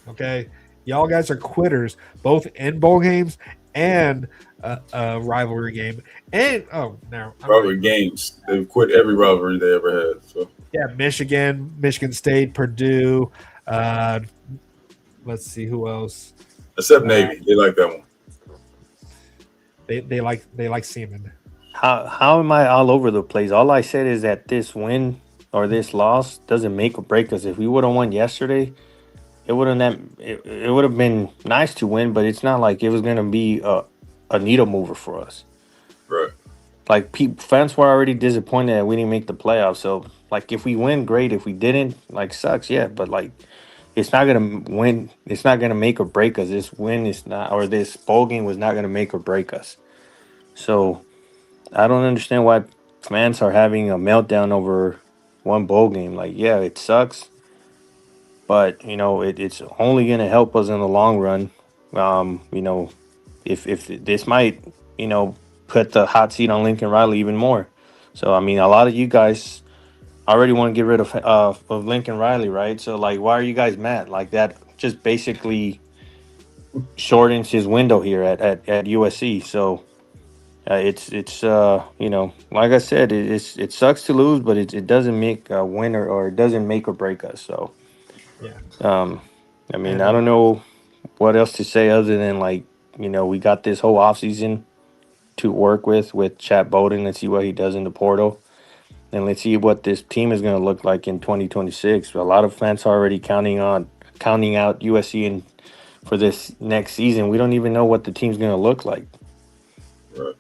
Okay, y'all guys are quitters, both in bowl games and a rivalry game. And rivalry games. They've quit every rivalry they ever had. So yeah, Michigan State, Purdue. Let's see who else. Except Navy, they like that one. They like semen. How am I all over the place? All I said is that this win or this loss doesn't make or break us. If we would have won yesterday, it would have been nice to win, but it's not like it was going to be a needle mover for us. Right. Like, fans were already disappointed that we didn't make the playoffs. So, like, if we win, great. If we didn't, like, sucks. Yeah, but like, it's not gonna win. It's not gonna make or break us. This win is not, or this bowl game was not gonna make or break us. So, I don't understand why fans are having a meltdown over one bowl game. Like, yeah, it sucks, but it's only gonna help us in the long run. If this might put the hot seat on Lincoln Riley even more. So, I mean, a lot of you guys already want to get rid of Lincoln Riley, right? So, like, why are you guys mad? Like, that just basically shortens his window here at USC. So, it's like I said, it sucks to lose, but it doesn't make a winner, or it doesn't make or break us. So, yeah. I mean, I don't know what else to say other than, like, we got this whole offseason to work with Chad Bowden. Let's see what he does in the portal. And let's see what this team is going to look like in 2026. A lot of fans are already counting out USC for this next season. We don't even know what the team's going to look like. Right.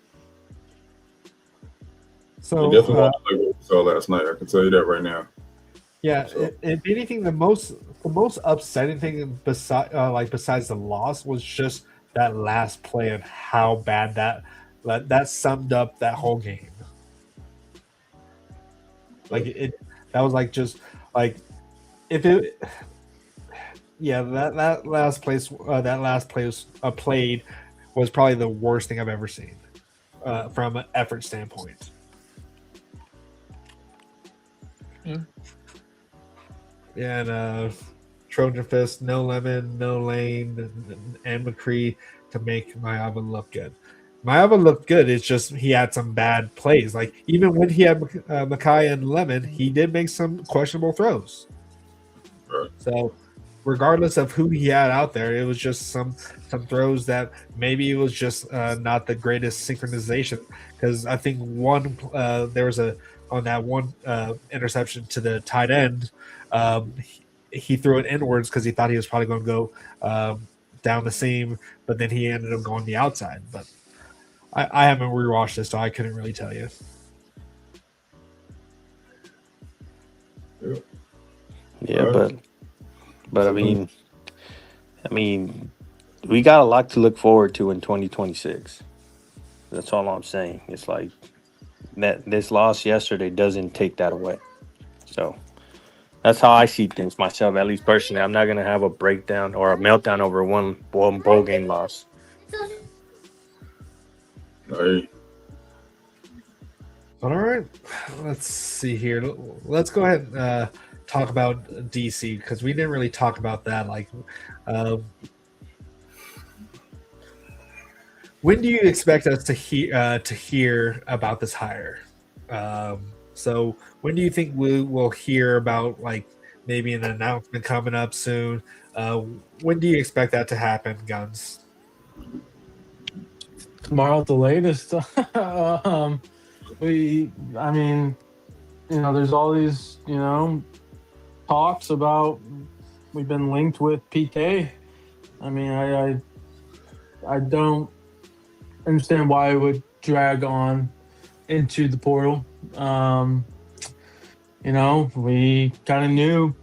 So definitely want to play what we saw last night. I can tell you that right now. Yeah, so. If anything, the most upsetting thing besides the loss was just that last play and how bad that summed up that whole game. Like that was like just like if it, yeah, that last play was played was probably the worst thing I've ever seen from an effort standpoint. Yeah, and Trojan Fist, no Lemon, no Lane, and McCree to make Mayava look good. Mayava looked good. It's just he had some bad plays. Like, even when he had Mackay and Lemon, he did make some questionable throws. Right. So, regardless of who he had out there, it was just some throws that maybe it was just not the greatest synchronization. Because I think there was on that one interception to the tight end, he threw it inwards because he thought he was probably going to go down the seam, but then he ended up going the outside. But I haven't rewatched this, so I couldn't really tell you. Yeah, but I mean, we got a lot to look forward to in 2026. That's all I'm saying. It's like that this loss yesterday doesn't take that away. So that's how I see things myself, at least personally. I'm not gonna have a breakdown or a meltdown over one bowl game loss. Hey. All right, let's see here. Let's go ahead and talk about DC, because we didn't really talk about that. Like, when do you expect us to hear about this hire? So when do you think we will hear about, like, maybe an announcement coming up soon? When do you expect that to happen, Guns? Tomorrow at the latest. I mean, there's all these, talks about we've been linked with PK. I mean, I don't understand why it would drag on into the portal. We kind of knew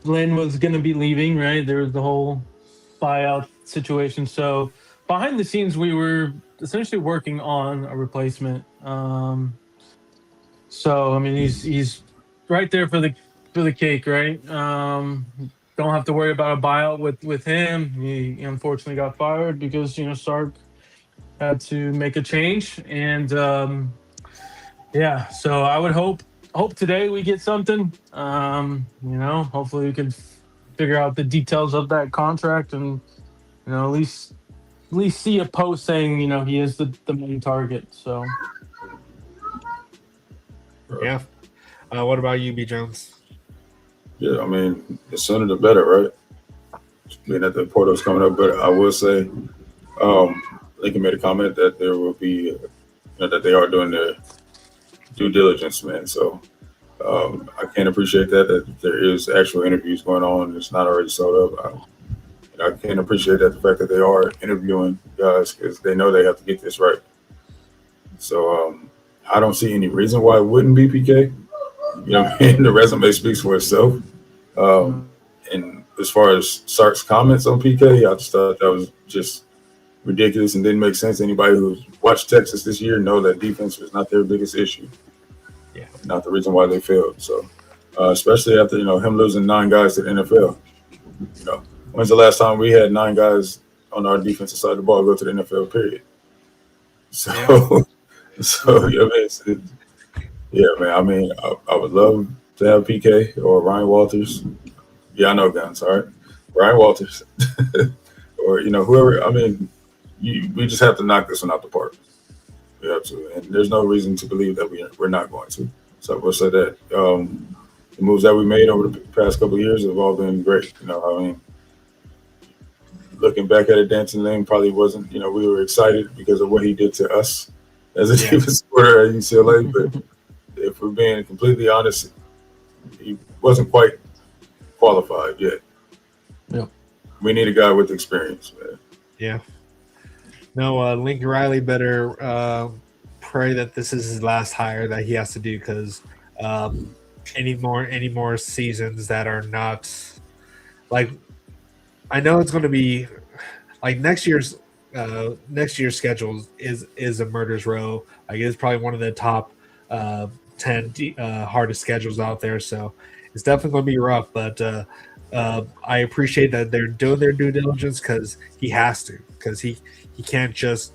Lynn was going to be leaving, right? There was the whole buyout situation. So behind the scenes, we were essentially working on a replacement. So I mean, he's right there for the cake, right? Don't have to worry about a buyout with him. He unfortunately got fired because Sark had to make a change, and yeah. So I would hope today we get something. Hopefully we can figure out the details of that contract, and at least see a post saying he is the main target. So Yeah. What about you, B. Jones? Yeah, I mean, the sooner the better, right? Being that the portal's coming up, but I will say, Lincoln made a comment that there will be, that they are doing their due diligence, man. So I can appreciate that there is actual interviews going on. It's not already sold up. I can appreciate that the fact that they are interviewing guys because they know they have to get this right. So I don't see any reason why it wouldn't be PK. The resume speaks for itself. And as far as Sark's comments on PK, I just thought that was just ridiculous and didn't make sense. Anybody who's watched Texas this year know that defense was not their biggest issue. Yeah, not the reason why they failed. So, especially after him losing 9 guys to the NFL. When's the last time we had 9 guys on our defensive side of the ball go to the NFL? Period. So, yeah, man. I mean, I would love to have PK or Ryan Walters. Yeah, I know guns. All right, Ryan Walters, or whoever. I mean, we just have to knock this one out the park. We have to, and there's no reason to believe that we're not going to. So we'll say that the moves that we made over the past couple of years have all been great. I mean, looking back at it, Dancing Lane probably wasn't. We were excited because of what he did to us as a defense supporter at UCLA, but if we're being completely honest, he wasn't quite qualified yet. Yep. We need a guy with experience, man. Yeah. No, Lincoln Riley better pray that this is his last hire that he has to do, because any more seasons that are not like, I know it's going to be like next year's schedule is a murder's row. Like, it's probably one of the top 10 hardest schedules out there. So it's definitely going to be rough. But I appreciate that they're doing their due diligence, because he has to, because he can't just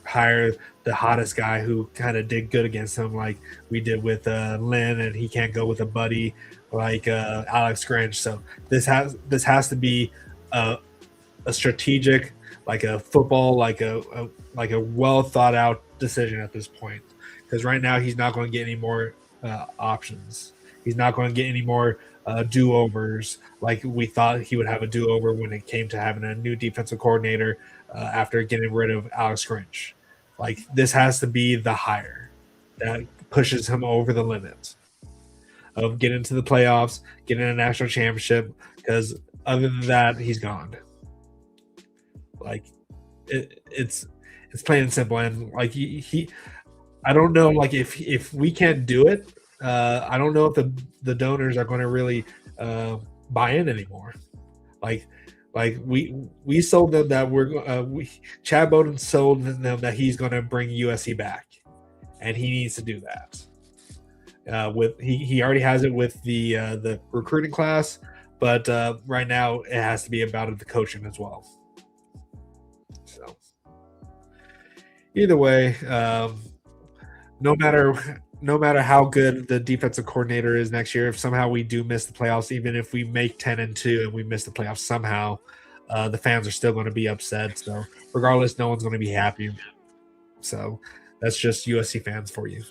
hire the hottest guy who kind of did good against him like we did with Lynn, and he can't go with a buddy like Alex Grinch. So this has to be a strategic, like a football, like a well thought out decision at this point, because right now he's not going to get any more options. He's not going to get any more do-overs like we thought he would have a do-over when it came to having a new defensive coordinator after getting rid of Alex Grinch. Like, this has to be the hire that pushes him over the limit of getting to the playoffs, getting a national championship, because other than that, he's gone. Like, it's plain and simple. And like he I don't know, like if we can't do it, I don't know if the donors are going to really buy in anymore. Like we sold them that Chad Bowden sold them that he's going to bring USC back, and he needs to do that. With he already has it with the recruiting class, but right now it has to be about the coaching as well. So either way, no matter how good the defensive coordinator is next year, if somehow we do miss the playoffs, even if we make 10-2 and we miss the playoffs somehow, the fans are still going to be upset. So regardless, no one's going to be happy. So that's just USC fans for you.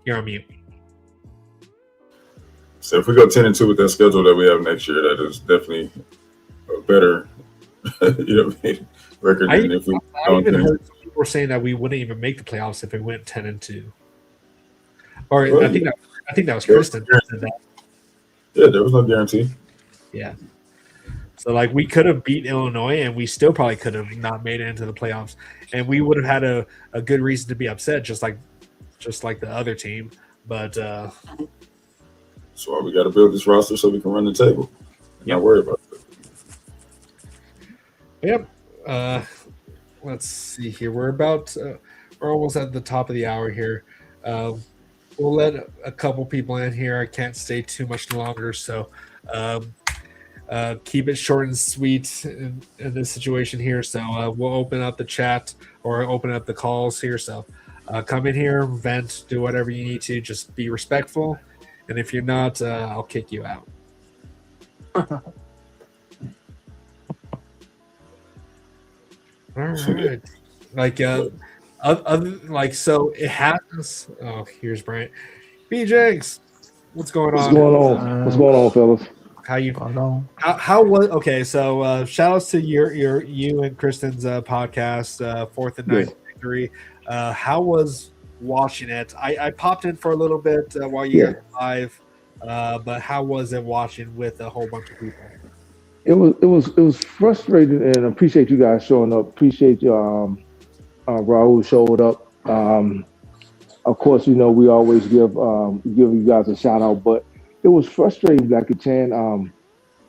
You're on mute. So if we go 10-2 with that schedule that we have next year, that is definitely a better you know what I mean? Record. And if we I even heard some people were saying that we wouldn't even make the playoffs if it went 10-2. Or Well, I think that was Christen that said that. Yeah, there was no guarantee. Yeah. So like we could have beat Illinois and we still probably could have not made it into the playoffs. And we would have had a good reason to be upset, just like the other team. But that's why we got to build this roster so we can run the table. Not worry about it. Yep. Let's see here. We're almost at the top of the hour here. We'll let a couple people in here. I can't stay too much longer, so keep it short and sweet in this situation here. So we'll open up the chat or open up the calls here. So come in here, vent, do whatever you need to. Just be respectful, and if you're not, I'll kick you out. All right. So it happens. Oh, here's Bryant. Jenks, what's going on? What's going on, fellas? How you? How was? Okay, so shout outs to you and Christen's podcast, 4th and 9th victory. How was watching it? I popped in for a little bit while you were live, but how was it watching with a whole bunch of people? It was frustrating, and I appreciate you guys showing up. Appreciate you, Raul showed up. Of course, we always give you guys a shout out, but it was frustrating, Blackiechainz.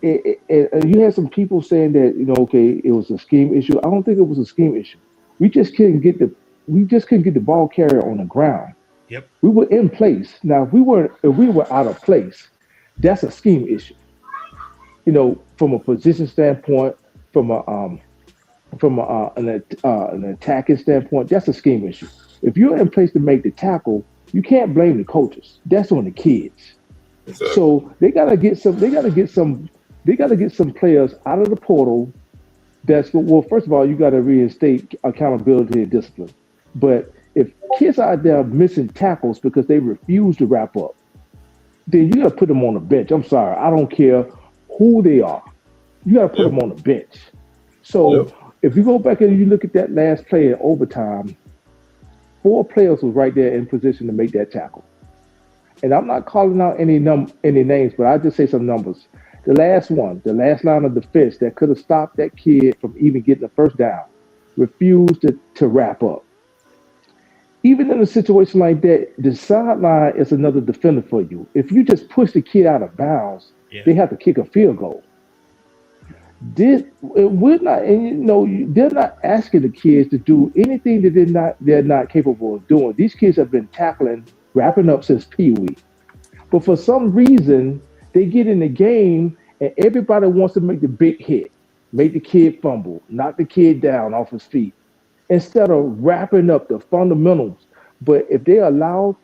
You had some people saying that it was a scheme issue. I don't think it was a scheme issue. We just couldn't get the ball carrier on the ground. Yep. We were in place. Now, if we were out of place, that's a scheme issue. From a position standpoint, from an attacking standpoint, that's a scheme issue. If you're in place to make the tackle, you can't blame the coaches. That's on the kids. Exactly. So they gotta get some players out of the portal. First of all, you gotta reinstate accountability and discipline. But if kids out there missing tackles because they refuse to wrap up, then you gotta put them on the bench. I'm sorry, I don't care who they are. You gotta put them on the bench. So if you go back and you look at that last play in overtime, 4 players was right there in position to make that tackle. And I'm not calling out any names, but I'll just say some numbers. The last line of defense that could have stopped that kid from even getting the first down, refused to wrap up. Even in a situation like that, the sideline is another defender for you. If you just push the kid out of bounds, they have to kick a field goal. They're not asking the kids to do anything that they're not capable of doing. These kids have been tackling, wrapping up since Pee Wee. But for some reason, they get in the game and everybody wants to make the big hit, make the kid fumble, knock the kid down off his feet, instead of wrapping up the fundamentals. But if they allow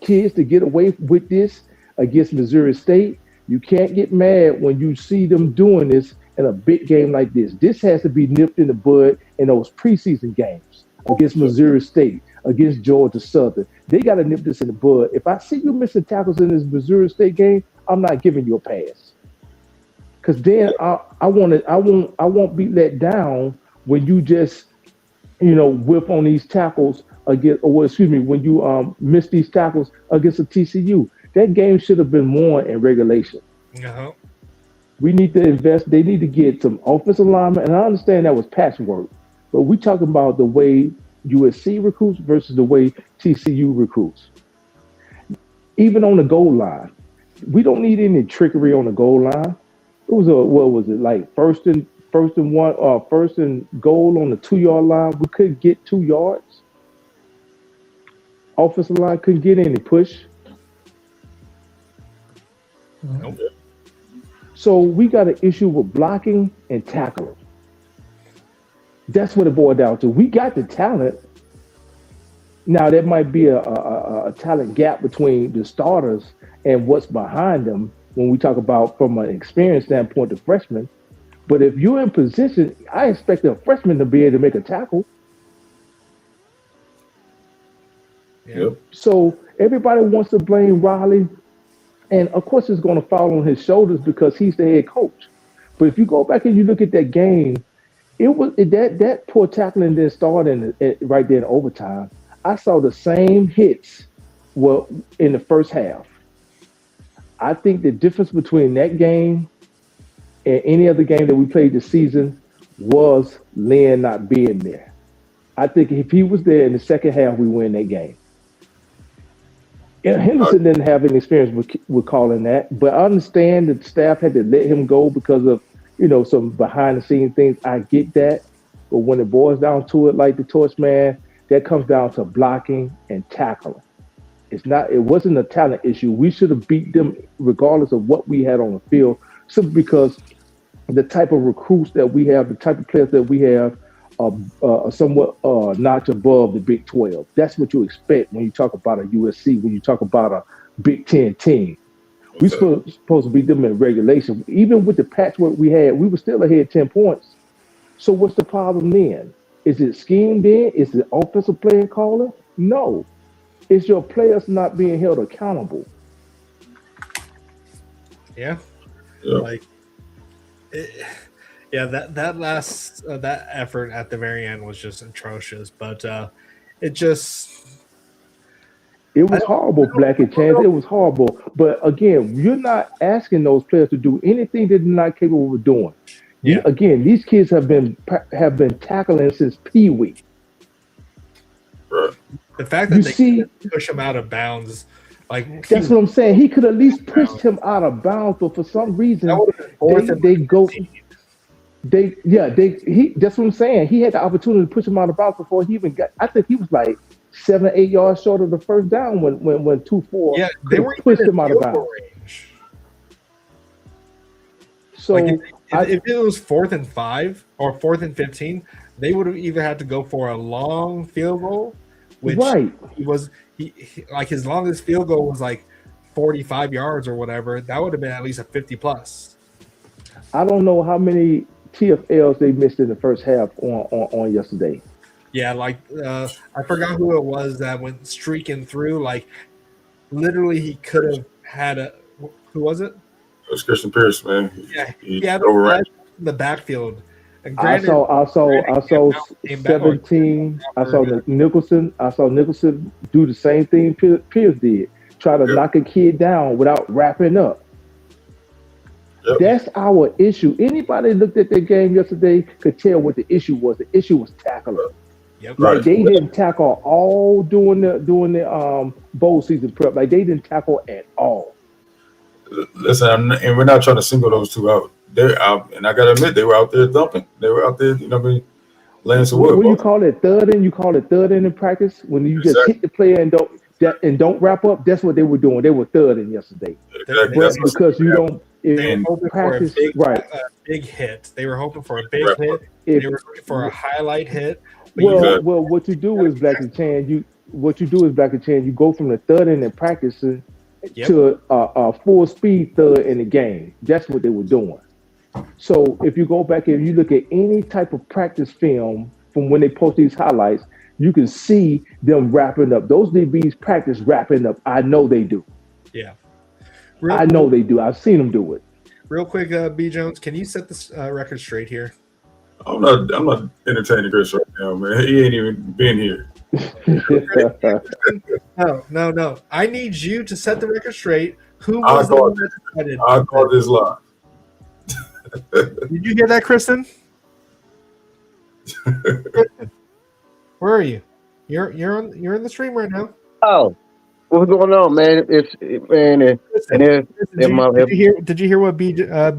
kids to get away with this against Missouri State, you can't get mad when you see them doing this in a big game like this. This has to be nipped in the bud in those preseason games against Missouri State, against Georgia Southern. They got to nip this in the bud. If I see you missing tackles in this Missouri State game, I'm not giving you a pass. Because then I won't be let down when you just whip on these tackles when you miss these tackles against a TCU. That game should have been won in regulation. Uh-huh. We need to invest. They need to get some offensive linemen, and I understand that was patchwork, but we talking about the way USC recruits versus the way TCU recruits. Even on the goal line, we don't need any trickery on the goal line. It was first and goal on the 2-yard line. We couldn't get 2 yards. Offensive line couldn't get any push. Nope. So we got an issue with blocking and tackling. That's what it boiled down to. We got the talent. Now there might be a talent gap between the starters and what's behind them when we talk about from an experience standpoint the freshmen. But if you're in position, I expect a freshman to be able to make a tackle. Yep. So everybody wants to blame Riley. And of course, it's going to fall on his shoulders because he's the head coach. But if you go back and you look at that game, that poor tackling didn't start right there in overtime. I saw the same hits in the first half. I think the difference between that game and any other game that we played this season was Lynn not being there. I think if he was there in the second half, we win that game. And Henderson didn't have any experience with calling that, but I understand that the staff had to let him go because of, some behind the scenes things. I get that. But when it boils down to it, like the torch man, that comes down to blocking and tackling. It wasn't a talent issue. We should have beat them regardless of what we had on the field, simply because the type of recruits that we have, the type of players that we have are somewhat notch above the Big 12. That's what you expect when you talk about a USC, when you talk about a Big 10 team. We're supposed to beat them in regulation. Even with the patchwork we had, we were still ahead 10 points. So what's the problem then? Is it scheme then? Is it offensive play caller? No. It's your players not being held accountable. Yeah. That last that effort at the very end was just atrocious, but it was horrible, Blackiechainz. It was horrible. But again, you're not asking those players to do anything that they're not capable of doing. Yeah. Again, these kids have been tackling since Pee Wee. Right. The fact that they push him out of bounds, that's what I'm saying. He could at least pushed him out of bounds, but for some reason they go. That's what I'm saying. He had the opportunity to push him out of bounds before he even got. I think he was like 7 or 8 yards short of the first down when 2-4. Yeah, they were pushed him out of bounds. So if it was 4th and 5 or 4th and 15, they would have either had to go for a long field goal, which he his longest field goal was like 45 yards or whatever. That would have been at least a 50 plus. I don't know how many TFLs they missed in the first half on yesterday. Yeah, I forgot who it was that went streaking through. Literally, he could have had who was it? It was Christen Pierce, man. He had in the backfield. And I saw 17. I saw Nicholson. I saw Nicholson do the same thing Pierce did. Try to knock a kid down without wrapping up. Yep. That's our issue. Anybody looked at that game yesterday could tell what the issue was. The issue was tackling. Yep. They didn't tackle all during the bowl season prep. They didn't tackle at all. Listen, and we're not trying to single those two out. They're out, and I gotta admit, they were out there thumping. They were out there, laying some wood. What you call it, third in? You call it third in practice when you just hit the player and don't wrap up. That's what they were doing. They were third in yesterday. Exactly. Because you don't. They were hoping for a big hit. They were hoping for a big hit. They were looking for a highlight hit. Well, what you do is Blackiechainz. You go from the third in practice to a full speed third in the game. That's what they were doing. So if you go back and you look at any type of practice film from when they post these highlights, you can see them wrapping up. Those DBs practice wrapping up. I know they do. Yeah. I know they do. I've seen them do it. Real quick, B. Jones, can you set this record straight here? I'm not entertaining Chris right now, man. He ain't even been here. No. I need you to set the record strght. I called this live. Did you hear that, Christen? Where are you? You're in the stream right now. Oh, what's going on, man? Did you hear what B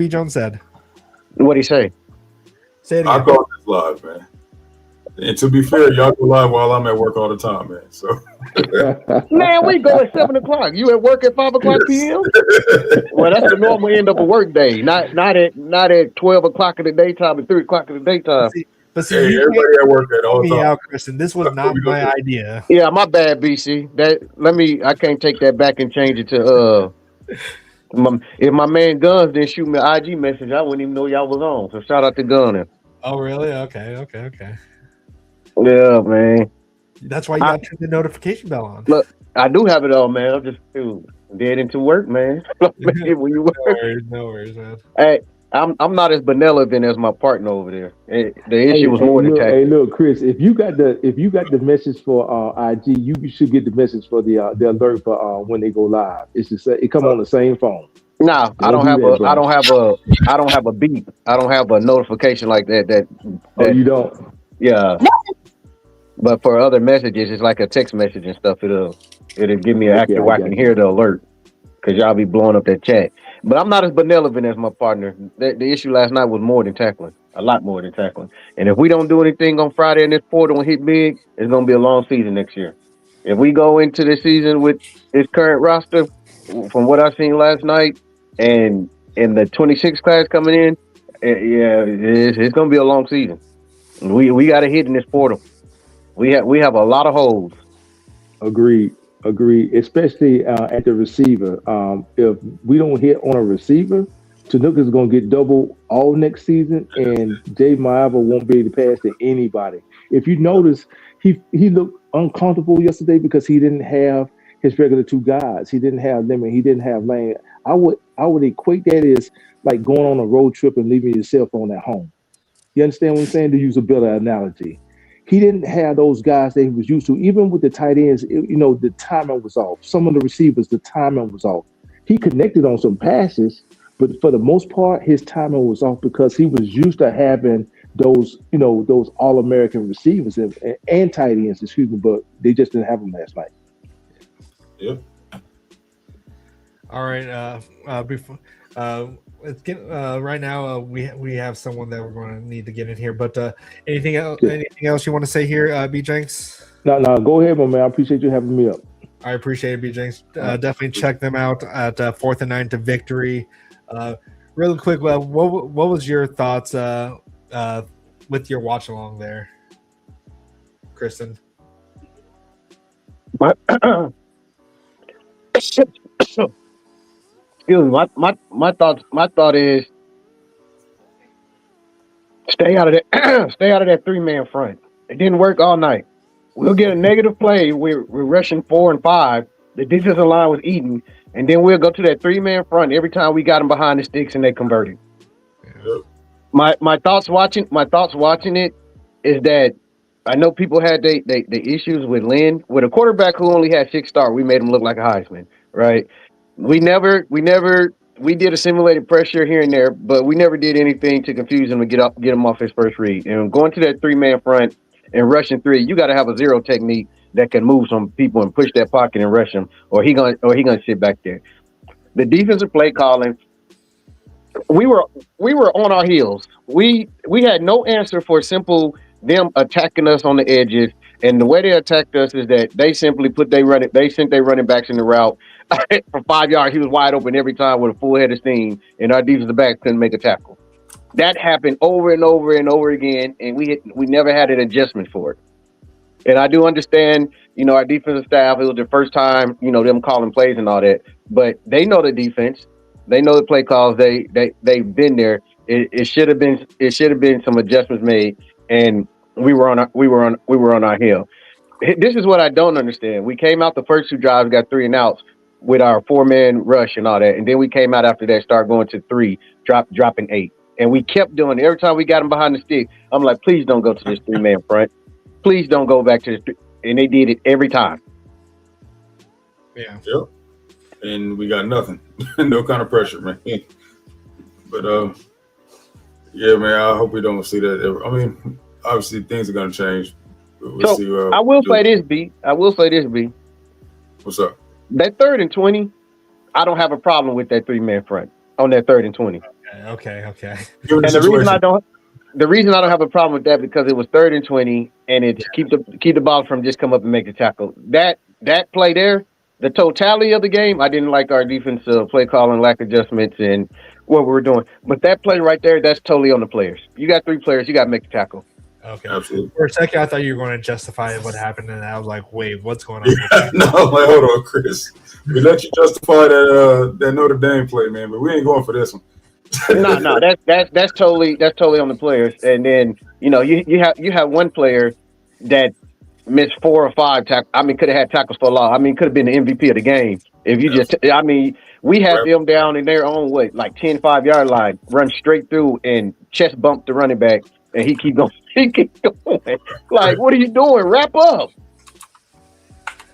Jones said? What'd he say? Say it again. I called this live, man. And to be fair, y'all go live while I'm at work all the time, man. So, man, we go at 7:00. You at work at 5:00 p.m.? Well, that's the normal end of a work day. Not at 12 o'clock in the daytime and 3 o'clock in the daytime. But see, everybody at work at all time. Out, Christen. This was not my idea. Yeah, my bad, BC. I can't take that back and change it to if my man Guns didn't shoot me an IG message, I wouldn't even know y'all was on. So shout out to Gunner. Oh, really? Okay. Yeah, man. That's why you got to turn the notification bell on. Look, I do have it on, man. I'm just dead into work, man. When you work. No worries, man. I'm not as benevolent as my partner over there. The issue was more than tackling. Hey, look, Chris. If you got the message for IG, you should get the message for the alert for when they go live. It's the same. It come on the same phone. Nah, I don't have a beep. I don't have a notification like that. Oh, you don't? Yeah. But for other messages, it's like a text message and stuff. It'll give me an active where I can hear the alert because y'all be blowing up that chat. But I'm not as benevolent as my partner. The issue last night was more than tackling, a lot more than tackling. And if we don't do anything on Friday and this portal and hit big, it's going to be a long season next year. If we go into the season with this current roster, from what I seen last night, and in the 26 class coming in, it's going to be a long season. We got to hit in this portal. We have a lot of holes. Agreed. Especially at the receiver. If we don't hit on a receiver, Tanuka's going to get double all next season, and Jay Maava won't be able to pass to anybody. If you notice, he looked uncomfortable yesterday because he didn't have his regular two guys. He didn't have Lemon. He didn't have Lane. I would equate that as like going on a road trip and leaving your cell phone at home. You understand what I'm saying? To use a better analogy. He didn't have those guys that he was used to. Even with the tight ends, the timing was off. Some of the receivers, the timing was off. He connected on some passes, but for the most part, his timing was off because he was used to having those All-American receivers and tight ends, but they just didn't have them last night. Yeah. All right. Before let's get right now. We have someone that we're going to need to get in here. But anything else? Yeah. Anything else you want to say here, B Jenks? No, go ahead, my man. I appreciate you having me up. I appreciate it, B Jenks. Definitely check them out at 4th and 9 to Victory. Really quick, what was your thoughts with your watch along there, Christen? Excuse me. My thought is stay out of that. Stay out of that 3-man front. It didn't work all night. We'll get a negative play. We're rushing 4 and 5. The defensive line was eating, and then we'll go to that 3-man front every time we got them behind the sticks and they converted. Yeah. My thoughts watching it is that I know people had the issues with Lynn. With a quarterback who only had 6 stars, we made him look like a Heisman, right? We did a simulated pressure here and there, but we never did anything to confuse him and get him off his first read. And going to that 3-man front and rushing 3, you got to have a zero technique that can move some people and push that pocket and rush him, or he gonna sit back there. The defensive play calling, we were on our heels. We had no answer for simple them attacking us on the edges, and the way they attacked us is that they simply sent their running backs in the route for 5 yards. He was wide open every time with a full head of steam, and our defensive backs couldn't make a tackle. That happened over and over and over again, and we never had an adjustment for it. And I do understand, our defensive staff, it was their first time, them calling plays and all that, but they know the defense. They know the play calls. They've been there. It should have been some adjustments made, and we were on our heel. This is what I don't understand. We came out the first 2 drives, got 3 and outs with our 4-man rush and all that, and then we came out after that, start going to 3, dropping 8, and we kept doing it. Every time we got them behind the stick, I'm like, please don't go to this 3-man front. Please don't go back to this, and they did it every time. Yeah. Yep. And we got nothing. No kind of pressure, man. But yeah, man, I hope we don't see that ever. I mean, obviously things are gonna change. We'll see. I will say this, B. What's up? That 3rd and 20, I don't have a problem with that 3-man front on that 3rd and 20. Okay. And the reason I don't have a problem with that because it was 3rd and 20, and it's keep the ball from just come up and make the tackle. That play there, the totality of the game, I didn't like our defensive play calling, lack adjustments, and what we were doing. But that play right there, that's totally on the players. You got 3 players, you got to make the tackle. Okay. Absolutely. For a second, I thought you were going to justify what happened, and I was like, "Wait, what's going on?" No, like, hold on, Chris. We let you justify that Notre Dame play, man, but we ain't going for this one. No, that's totally on the players. And then you have one player that missed 4 or 5 tackles. I mean, could have had tackles for a lot. I mean, could have been the MVP of the game. If you just, I mean, we had them down in their own way, like 10, 5-yard line, run straight through and chest bump the running back, and he keep going. He keep going. Like, what are you doing? Wrap up.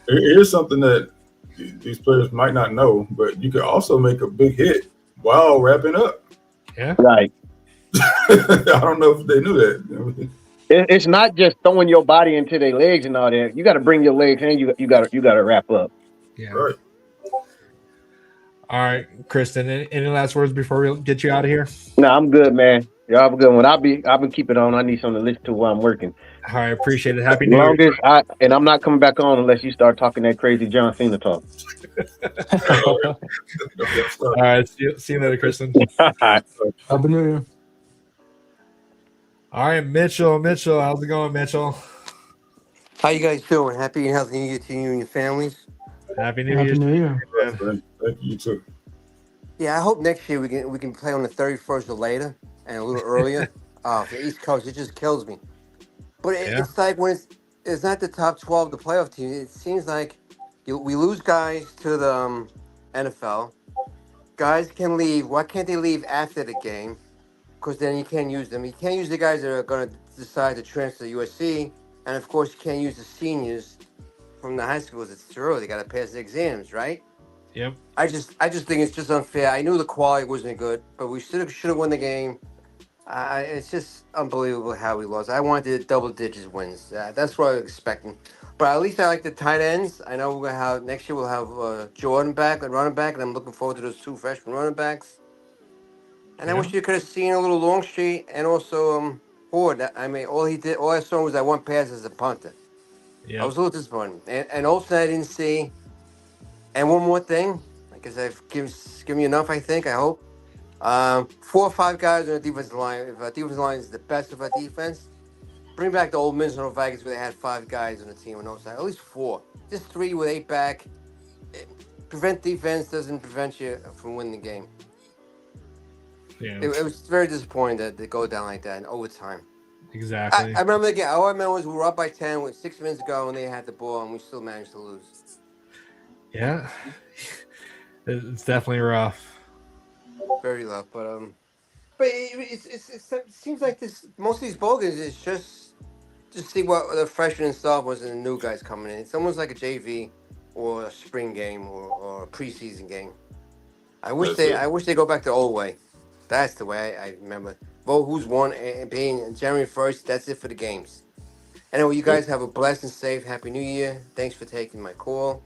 Here's something that these players might not know, but you can also make a big hit while wrapping up. Yeah. Right. I don't know if they knew that. It's not just throwing your body into their legs and all that. You got to bring your legs and you got to wrap up. Yeah. Right. All right, Christen. Any last words before we get you out of here? No, I'm good, man. Y'all have a good one. I've been keeping on. I need something to listen to while I'm working. All right, appreciate it. Happy New Year. And I'm not coming back on unless you start talking that crazy John Cena talk. All right, see you later, Christen. Happy New Year. All right, Mitchell, how's it going, Mitchell? How you guys doing? Happy and healthy New Year to you and your families. Happy New Happy Year. New Year. Thank you too. Yeah, I hope next year we can play on the 31st or later and a little earlier. For the East Coast, it just kills me. But it's like when it's not the top 12, the playoff team. It seems like we lose guys to the NFL. Guys can leave. Why can't they leave after the game? Because then you can't use them. You can't use the guys that are going to decide to transfer to USC. And, of course, you can't use the seniors from the high schools. It's too early. They got to pass the exams, right? Yep. I just think it's just unfair. I knew the quality wasn't good, but we should have won the game. It's just unbelievable how we lost. I wanted double digits wins. That's what I was expecting. But at least I like the tight ends. I know we're gonna have next year. We'll have Jordan back at running back, and I'm looking forward to those two freshman running backs. And I wish you could have seen a little Longstreet and also Ford. I mean, all I saw was that one pass as a punter. Yeah. I was a little disappointed. And Olsen I didn't see. And one more thing, I guess I've given you enough. I think. I hope. 4 or 5 guys on the defensive line. If our defensive line is the best of our defense, bring back the old Minnesota Vikings where they had 5 guys on the team on those side. At least 4. Just 3 with 8 back. Prevent defense doesn't prevent you from winning the game. Yeah. It was very disappointing that they go down like that in overtime. Exactly. I remember the game. All I remember was we were up by 10 with 6 minutes to go and they had the ball and we still managed to lose. Yeah. It's definitely rough. Very rough, but it seems like most of these bowl games is just see what the freshmen and sophomores and the new guys coming in. It's almost like a JV or a spring game or a preseason game. I wish they go back to the old way. That's the way I remember. Vote who's won and being January 1st. That's it for the games. Anyway, you guys have a blessed and safe Happy New Year. Thanks for taking my call.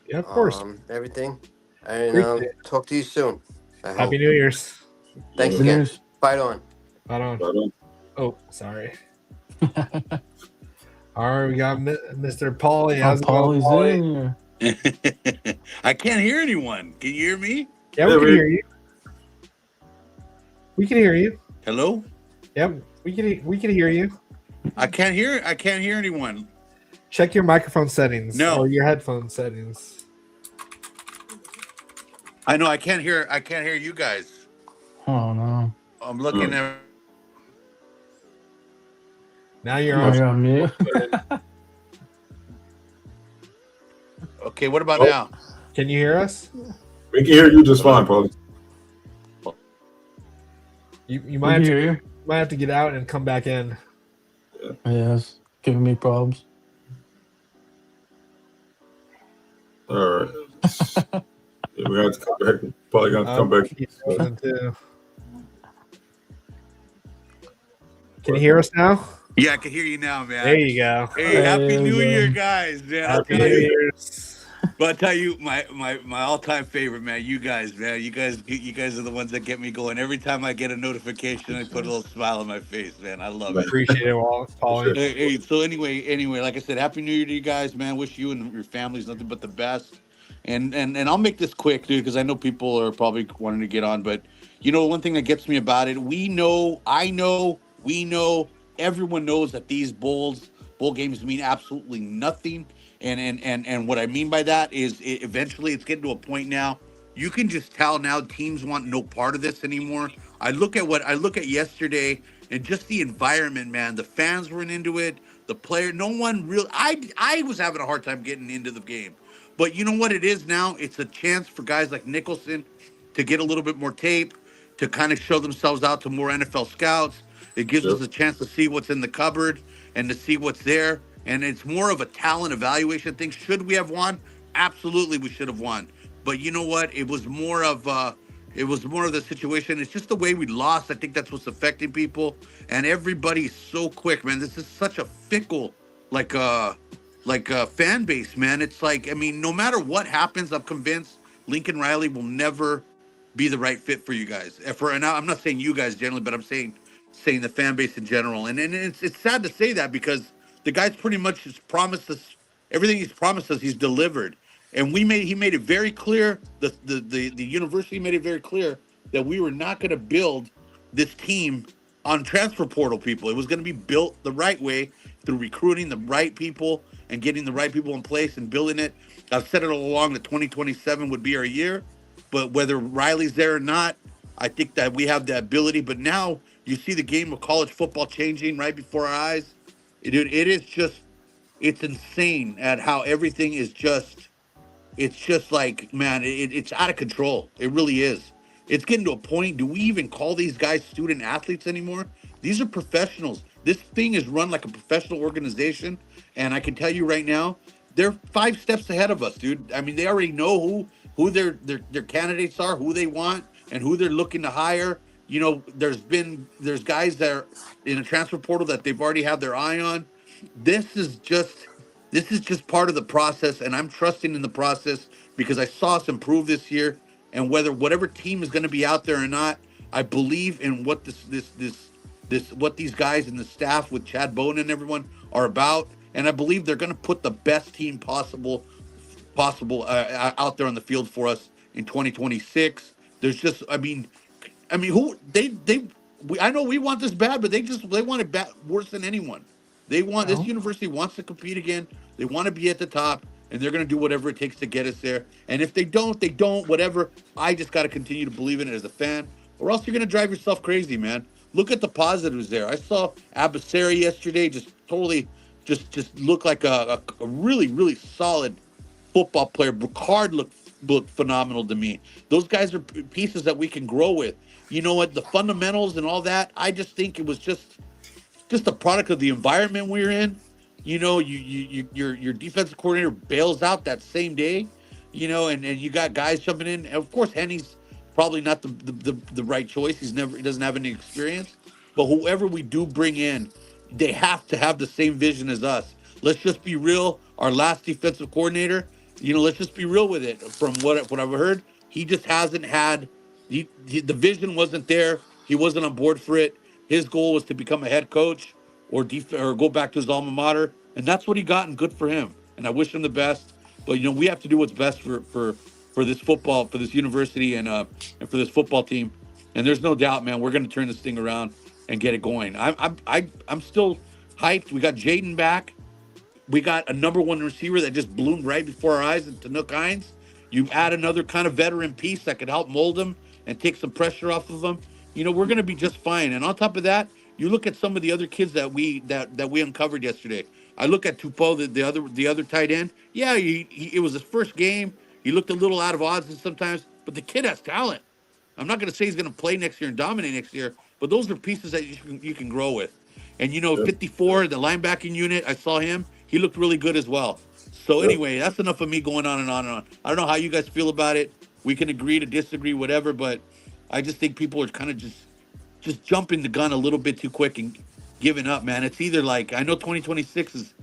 Yeah, of course. Everything. And talk to you soon. Happy New Year's. Thanks again. Fight on. Fight on. Oh, sorry. All right, we got Mr. Paulie. How's it going, Paulie? I can't hear anyone. Can you hear me? Yeah, we can hear you. We can hear you. Hello? Yep, we can hear you. I can't hear anyone. Check your microphone settings. No. Or your headphone settings. I know I can't hear you guys. Oh no. I'm looking at Now you're on mute. Okay, what about now? Can you hear us? We can hear you just fine, Paulie. You might have to get out and come back in. Yeah, it's giving me problems. All right. Yeah, we have to come back. Probably gonna come back. Too. Can you hear us now? Yeah, I can hear you now, man. There you go. Hey, Happy New Year, guys, man. Happy New Year. But I'll tell you, my all-time favorite, man. You guys are the ones that get me going. Every time I get a notification, I put a little smile on my face, man. I love it. Appreciate it, Paulie. Hey, so anyway, like I said, Happy New Year to you guys, man. Wish you and your families nothing but the best. And I'll make this quick, dude, because I know people are probably wanting to get on. But you know, one thing that gets me about it, we know, everyone knows that these bowl games mean absolutely nothing. And what I mean by that is eventually it's getting to a point now. You can just tell now teams want no part of this anymore. I look at yesterday and just the environment, man. The fans weren't into it. The player, no one really. I was having a hard time getting into the game. But you know what it is now? It's a chance for guys like Nicholson to get a little bit more tape, to kind of show themselves out to more NFL scouts. It gives Yep. us a chance to see what's in the cupboard and to see what's there. And it's more of a talent evaluation thing. Should we have won? Absolutely, we should have won. But you know what? It was more of the situation. It's just the way we lost. I think that's what's affecting people. And everybody's so quick, man. This is such a fickle, like fan base, man. It's like, I mean, no matter what happens, I'm convinced Lincoln Riley will never be the right fit for you guys. And I'm not saying you guys generally, but I'm saying the fan base in general. And it's sad to say that because the guy's pretty much just promised us everything he's promised us. He's delivered, and he made it very clear. The university made it very clear that we were not going to build this team on transfer portal people. It was going to be built the right way through recruiting the right people and getting the right people in place and building it. I've said it all along that 2027 would be our year. But whether Riley's there or not, I think that we have the ability. But now you see the game of college football changing right before our eyes. It's insane at how everything is it's just like, man, it's out of control. It really is. It's getting to a point, do we even call these guys student athletes anymore? These are professionals. This thing is run like a professional organization. And I can tell you right now, they're 5 steps ahead of us, dude. I mean, they already know who their candidates are, who they want, and who they're looking to hire. You know, there's guys that are in a transfer portal that they've already had their eye on. This is just part of the process, and I'm trusting in the process because I saw us improve this year. And whatever team is going to be out there or not, I believe in what what these guys and the staff with Chad Bowen and everyone are about, and I believe they're going to put the best team possible out there on the field for us in 2026. There's just, I mean, who I know we want this bad, but they want it bad worse than anyone. This university wants to compete again. They want to be at the top, and they're going to do whatever it takes to get us there. And if they don't, whatever. I just got to continue to believe in it as a fan, or else you're going to drive yourself crazy, man. Look at the positives there. I saw Abasari yesterday just totally just look like a really, really solid football player. Bricard looked phenomenal to me. Those guys are pieces that we can grow with. You know what? The fundamentals and all that, I just think it was just a product of the environment we're in. You know, your defensive coordinator bails out that same day, you know, and you got guys jumping in. And of course, Henny's probably not the right choice. He doesn't have any experience. But whoever we do bring in, they have to have the same vision as us. Let's just be real. Our last defensive coordinator, you know, let's just be real with it. From what I've heard, he just hasn't had the vision wasn't there. He wasn't on board for it. His goal was to become a head coach or go back to his alma mater, and that's what he got, and good for him. And I wish him the best. But you know, we have to do what's best for this university, and for this football team. And there's no doubt, man, we're going to turn this thing around and get it going. I'm still hyped. We got Jaden back. We got a number 1 receiver that just bloomed right before our eyes in Huddle. You add another kind of veteran piece that could help mold him and take some pressure off of him. You know, we're going to be just fine. And on top of that, you look at some of the other kids that we uncovered yesterday. I look at Tupou, the other tight end. Yeah, it was his first game. He looked a little out of odds sometimes, but the kid has talent. I'm not going to say he's going to play next year and dominate next year, but those are pieces that you can grow with. And you know, 54, the linebacking unit, I saw him. He looked really good as well. So anyway, that's enough of me going on and on and on. I don't know how you guys feel about it. We can agree to disagree, whatever, but I just think people are kind of just jumping the gun a little bit too quick and giving up, man. It's either like, I know 2026 is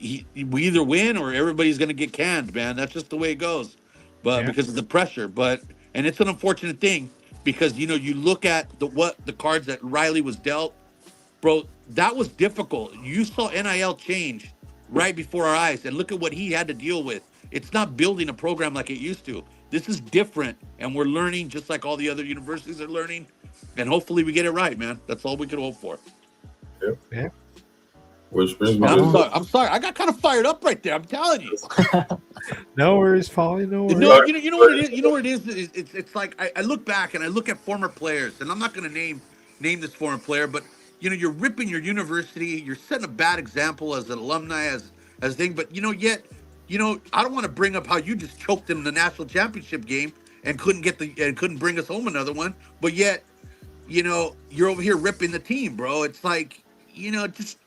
we either win or everybody's going to get canned, man. That's just the way it goes. But because of the pressure, and it's an unfortunate thing because, you know, you look at the cards that Riley was dealt, bro, that was difficult. You saw NIL change right before our eyes, and look at what he had to deal with. It's not building a program like it used to. This is different, and we're learning just like all the other universities are learning, and hopefully we get it right, man. That's all we can hope for. Yeah. Which brings me I'm sorry. I got kind of fired up right there. I'm telling you. No worries, Paulie. No worries. No, you know what it is? You know what it is? It's like I look back and I look at former players, and I'm not going to name this former player, but you know, you're ripping your university. You're setting a bad example as an alumni, as a thing. But you know, yet I don't want to bring up how you just choked in the national championship game and couldn't bring us home another one, but yet, you're over here ripping the team, bro. It's like, just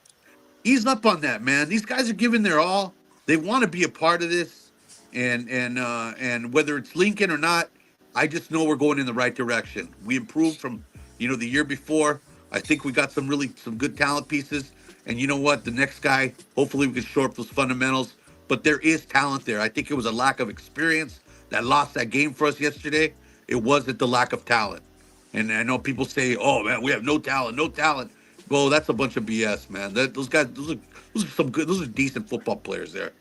ease up on that, man. These guys are giving their all. They want to be a part of this, and whether it's Lincoln or not, I just know we're going in the right direction. We improved from, the year before. I think we got some good talent pieces, and you know what? The next guy, hopefully we can shore up those fundamentals. But there is talent there. I think it was a lack of experience that lost that game for us yesterday. It wasn't the lack of talent. And I know people say, "Oh man, we have no talent, no talent." Well, that's a bunch of BS, man. Those guys, those are decent football players there.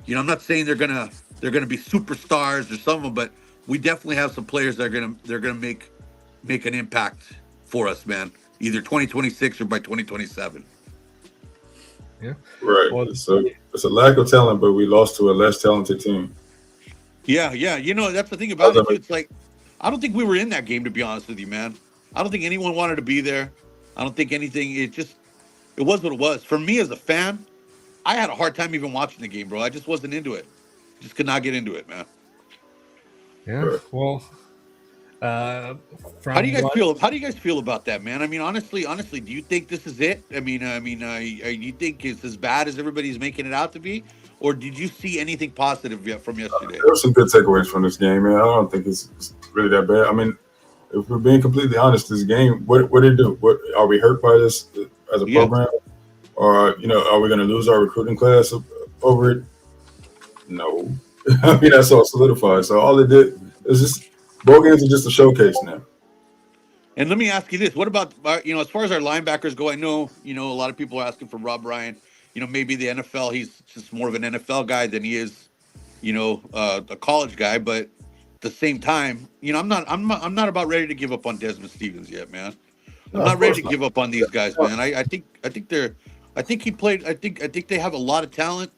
I'm not saying they're gonna be superstars or some of them, but we definitely have some players that they're gonna make an impact for us, man. Either 2026 or by 2027. Yeah. Right. Well, So it's a lack of talent, but we lost to a less talented team. Yeah. That's the thing about it. It's like, I don't think we were in that game, to be honest with you, man. I don't think anyone wanted to be there. I don't think anything. It was what it was. For me as a fan, I had a hard time even watching the game, bro. I just wasn't into it. Just could not get into it, man. Yeah. Well, how do you guys feel? How do you guys feel about that, man? I mean, honestly, do you think this is it? I mean, you think it's as bad as everybody's making it out to be, or did you see anything positive yet from yesterday? There were some good takeaways from this game, man. I don't think it's really that bad. I mean, if we're being completely honest, this game, what did it do? What are we hurt by this as a program, or are we going to lose our recruiting class over it? No. I mean, that's all solidified. So all it did is just bowl games are just a showcase now. And let me ask you this: what about as far as our linebackers go? I know a lot of people are asking for Rob Ryan. Maybe the NFL, he's just more of an NFL guy than he is, a college guy. But at the same time, I'm not about ready to give up on Desmond Stevens yet, man. I'm not ready to give up on these guys, man. I think they have a lot of talent.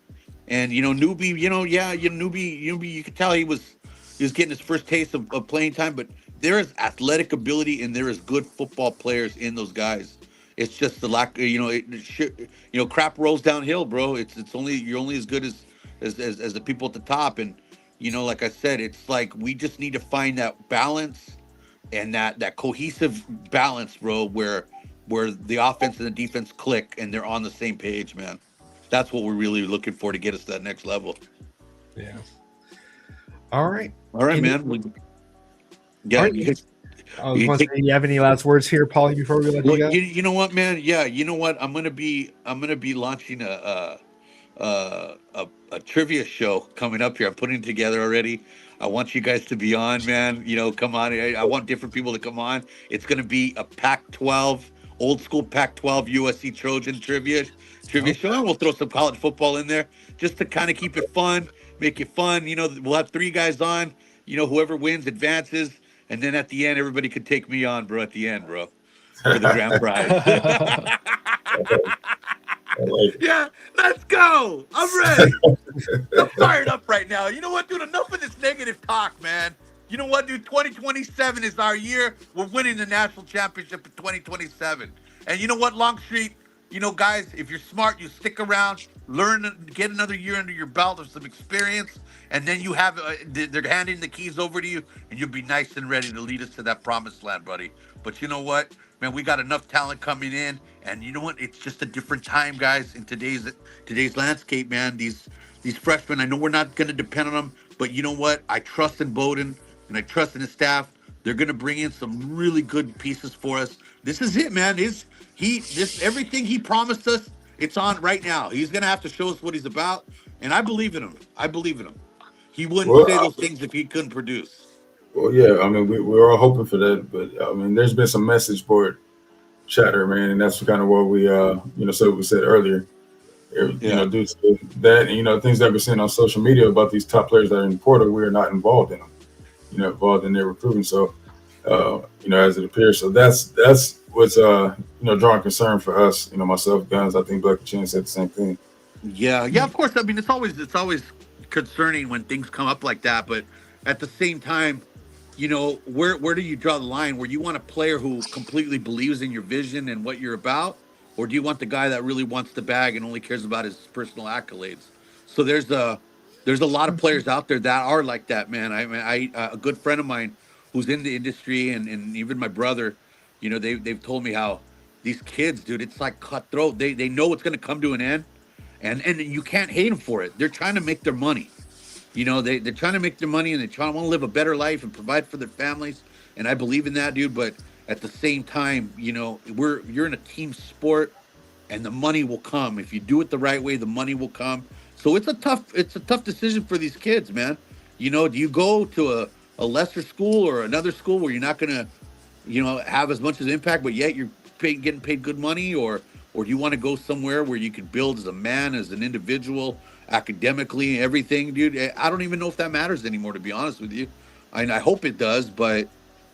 And Newbie, Newbie, you could tell he was getting his first taste of playing time, but there is athletic ability and there is good football players in those guys. It's just the lack, crap rolls downhill, bro. You're only as good as the people at the top. And like I said, it's like we just need to find that balance and that cohesive balance, bro, where the offense and the defense click and they're on the same page, man. That's what we're really looking for to get us to that next level. Yeah. All right, man. Yeah. I was wondering, do you have any last words here, Paulie, before we let you go? You know what, man? Yeah, you know what? I'm gonna be launching a trivia show coming up here. I'm putting it together already. I want you guys to be on, man. Come on. I want different people to come on. It's gonna be a Pac-12, old school Pac-12 USC Trojan trivia show. And we'll throw some college football in there just to kind of keep it fun, make it fun. We'll have 3 guys on. Whoever wins advances. And then at the end, everybody could take me on, bro, at the end, bro, for the grand prize. Yeah, let's go. I'm ready. I'm fired up right now. You know what, dude? Enough of this negative talk, man. You know what, dude? 2027 is our year. We're winning the national championship in 2027. And you know what, Longstreet? Guys, if you're smart, you stick around, learn, get another year under your belt of some experience, and then you have they're handing the keys over to you, and you'll be nice and ready to lead us to that promised land, buddy. But you know what, man, we got enough talent coming in, and you know what? It's just a different time, guys, in today's landscape, man. These freshmen, I know we're not going to depend on them, but you know what? I trust in Bowden, and I trust in his staff. They're going to bring in some really good pieces for us. This is it, man. Everything he promised us, it's on right now. He's going to have to show us what he's about, and I believe in him. He wouldn't say those things if he couldn't produce. Well, yeah, I mean, we're all hoping for that, but I mean, there's been some message board chatter, man, and that's kind of what we, so we said earlier. Due to that, and things that we're seeing on social media about these top players that are in the portal, we are not involved in them. Involved in their recruiting. So, as it appears, so that's what's drawing concern for us. Myself, Guns. I think Blackiechainz said the same thing. Yeah. Of course. I mean, it's always concerning when things come up like that, but at the same time, where do you draw the line? Where you want a player who completely believes in your vision and what you're about, or do you want the guy that really wants the bag and only cares about his personal accolades? So there's There's a lot of players out there that are like that, man. I mean, a good friend of mine who's in the industry, and even my brother, they've told me how these kids, dude, it's like cutthroat. They know it's gonna come to an end, and you can't hate them for it. They're trying to make their money. They're trying to make their money, and they want to live a better life and provide for their families. And I believe in that, dude. But at the same time, you're in a team sport, and the money will come if you do it the right way. The money will come. So it's a tough decision for these kids, man. Do you go to a lesser school or another school where you're not gonna, have as much of an impact, but yet you're getting paid good money, or do you want to go somewhere where you can build as a man, as an individual, academically, everything, dude? I don't even know if that matters anymore, to be honest with you. I hope it does, but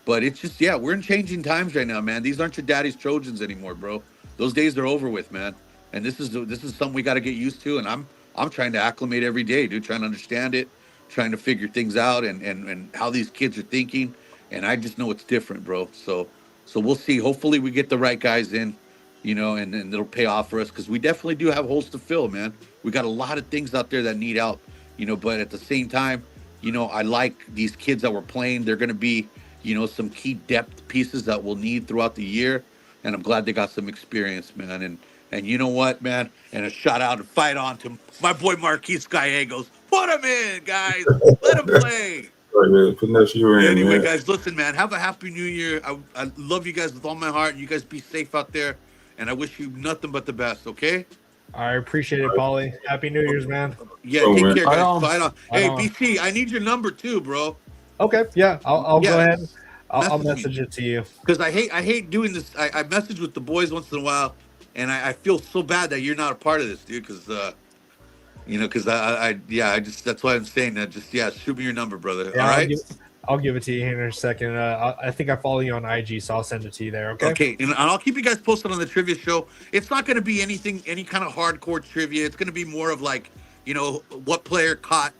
it's just, we're in changing times right now, man. These aren't your daddy's Trojans anymore, bro. Those days are over with, man. And this is something we got to get used to. And I'm trying to acclimate every day, dude, trying to understand it, trying to figure things out and how these kids are thinking. And I just know it's different, bro. So we'll see. Hopefully we get the right guys in, and it'll pay off for us, because we definitely do have holes to fill, man. We got a lot of things out there that need help, but at the same time, I like these kids that we're playing. They're going to be, some key depth pieces that we'll need throughout the year. And I'm glad they got some experience, man. And you know what, man? And a shout out and fight on to my boy Marquise Gallegos. Put him in, guys. Let him play. Right, man. Putting that you in, Anyway, man. guys, listen, man. Have a happy new year. I love you guys with all my heart. You guys be safe out there. And I wish you nothing but the best, okay? I appreciate it, Paulie. Happy New Year's, man. Yeah, Oh, take man. care, guys. Fight on. Fight on. Fight Hey, on. BC, I need your number too, bro. Okay, yeah, I'll Yeah. go ahead. I'll Message message it to you. Because I hate doing this. I message with the boys once in a while, and I feel so bad that you're not a part of this, dude. Because that's why I'm saying that. Just shoot me your number, brother. Yeah, All right. I'll give it to you here in a second. I think I follow you on IG, so I'll send it to you there. Okay. Okay, and I'll keep you guys posted on the trivia show. It's not going to be any kind of hardcore trivia. It's going to be more of like, what player caught,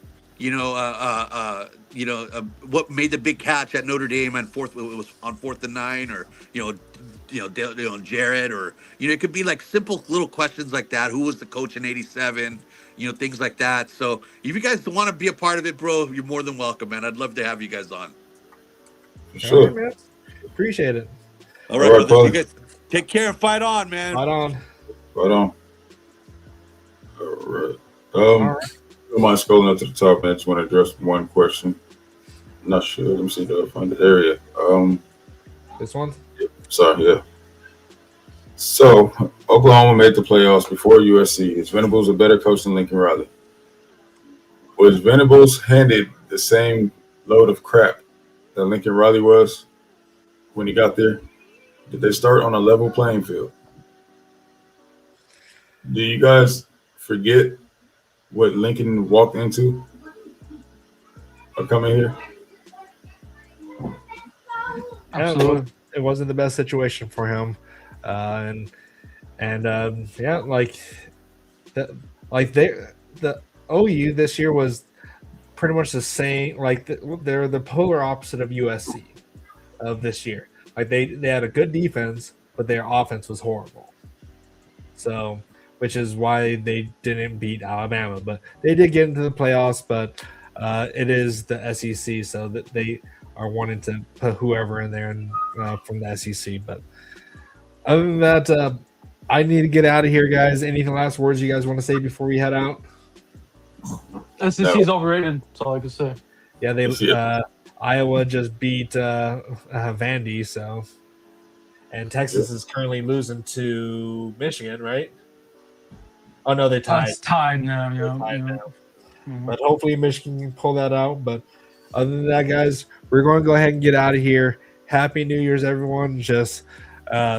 what made the big catch at Notre Dame on fourth. It was on 4th and 9, or Jared, or it could be like simple little questions like that. Who was the coach in '87? Things like that. So if you guys want to be a part of it, bro, you're more than welcome, man. I'd love to have you guys on. For sure. All right, man. Appreciate it. All right, brothers. You guys take care and fight on, man. Fight on. Right on. All right. All right. Don't mind scrolling up to the top, man. I just want to address one question. I'm not sure. Let me see if I find the area. This one? Sorry, yeah. So, Oklahoma made the playoffs before USC. Is Venables a better coach than Lincoln Riley? Was Venables handed the same load of crap that Lincoln Riley was when he got there? Did they start on a level playing field? Do you guys forget what Lincoln walked into or coming here? Absolutely. It wasn't the best situation for him. The OU this year was pretty much the same. Like they're the polar opposite of USC of this year. Like they had a good defense, but their offense was horrible. So, which is why they didn't beat Alabama, but they did get into the playoffs. But it is the SEC, so that they are wanting to put whoever in there from the SEC. But other than that, I need to get out of here, guys. Any last words you guys want to say before we head out? SEC's overrated. That's all I can say. Yeah, Iowa just beat Vandy, so, and Texas is currently losing to Michigan, right? Oh no, they tied. It's tied now. But hopefully Michigan can pull that out. But other than that, guys, we're going to go ahead and get out of here. Happy New Year's, everyone. Just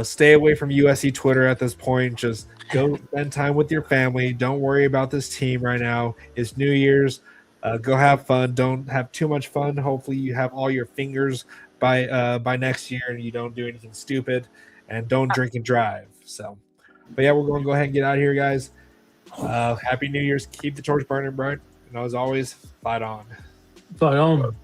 stay away from USC Twitter at this point. Just go spend time with your family. Don't worry about this team right now. It's New Year's. Go have fun. Don't have too much fun. Hopefully you have all your fingers by next year and you don't do anything stupid. And don't drink and drive. So, but yeah, we're going to go ahead and get out of here, guys. Happy New Year's. Keep the torch burning bright. And as always, fight on. Fight on.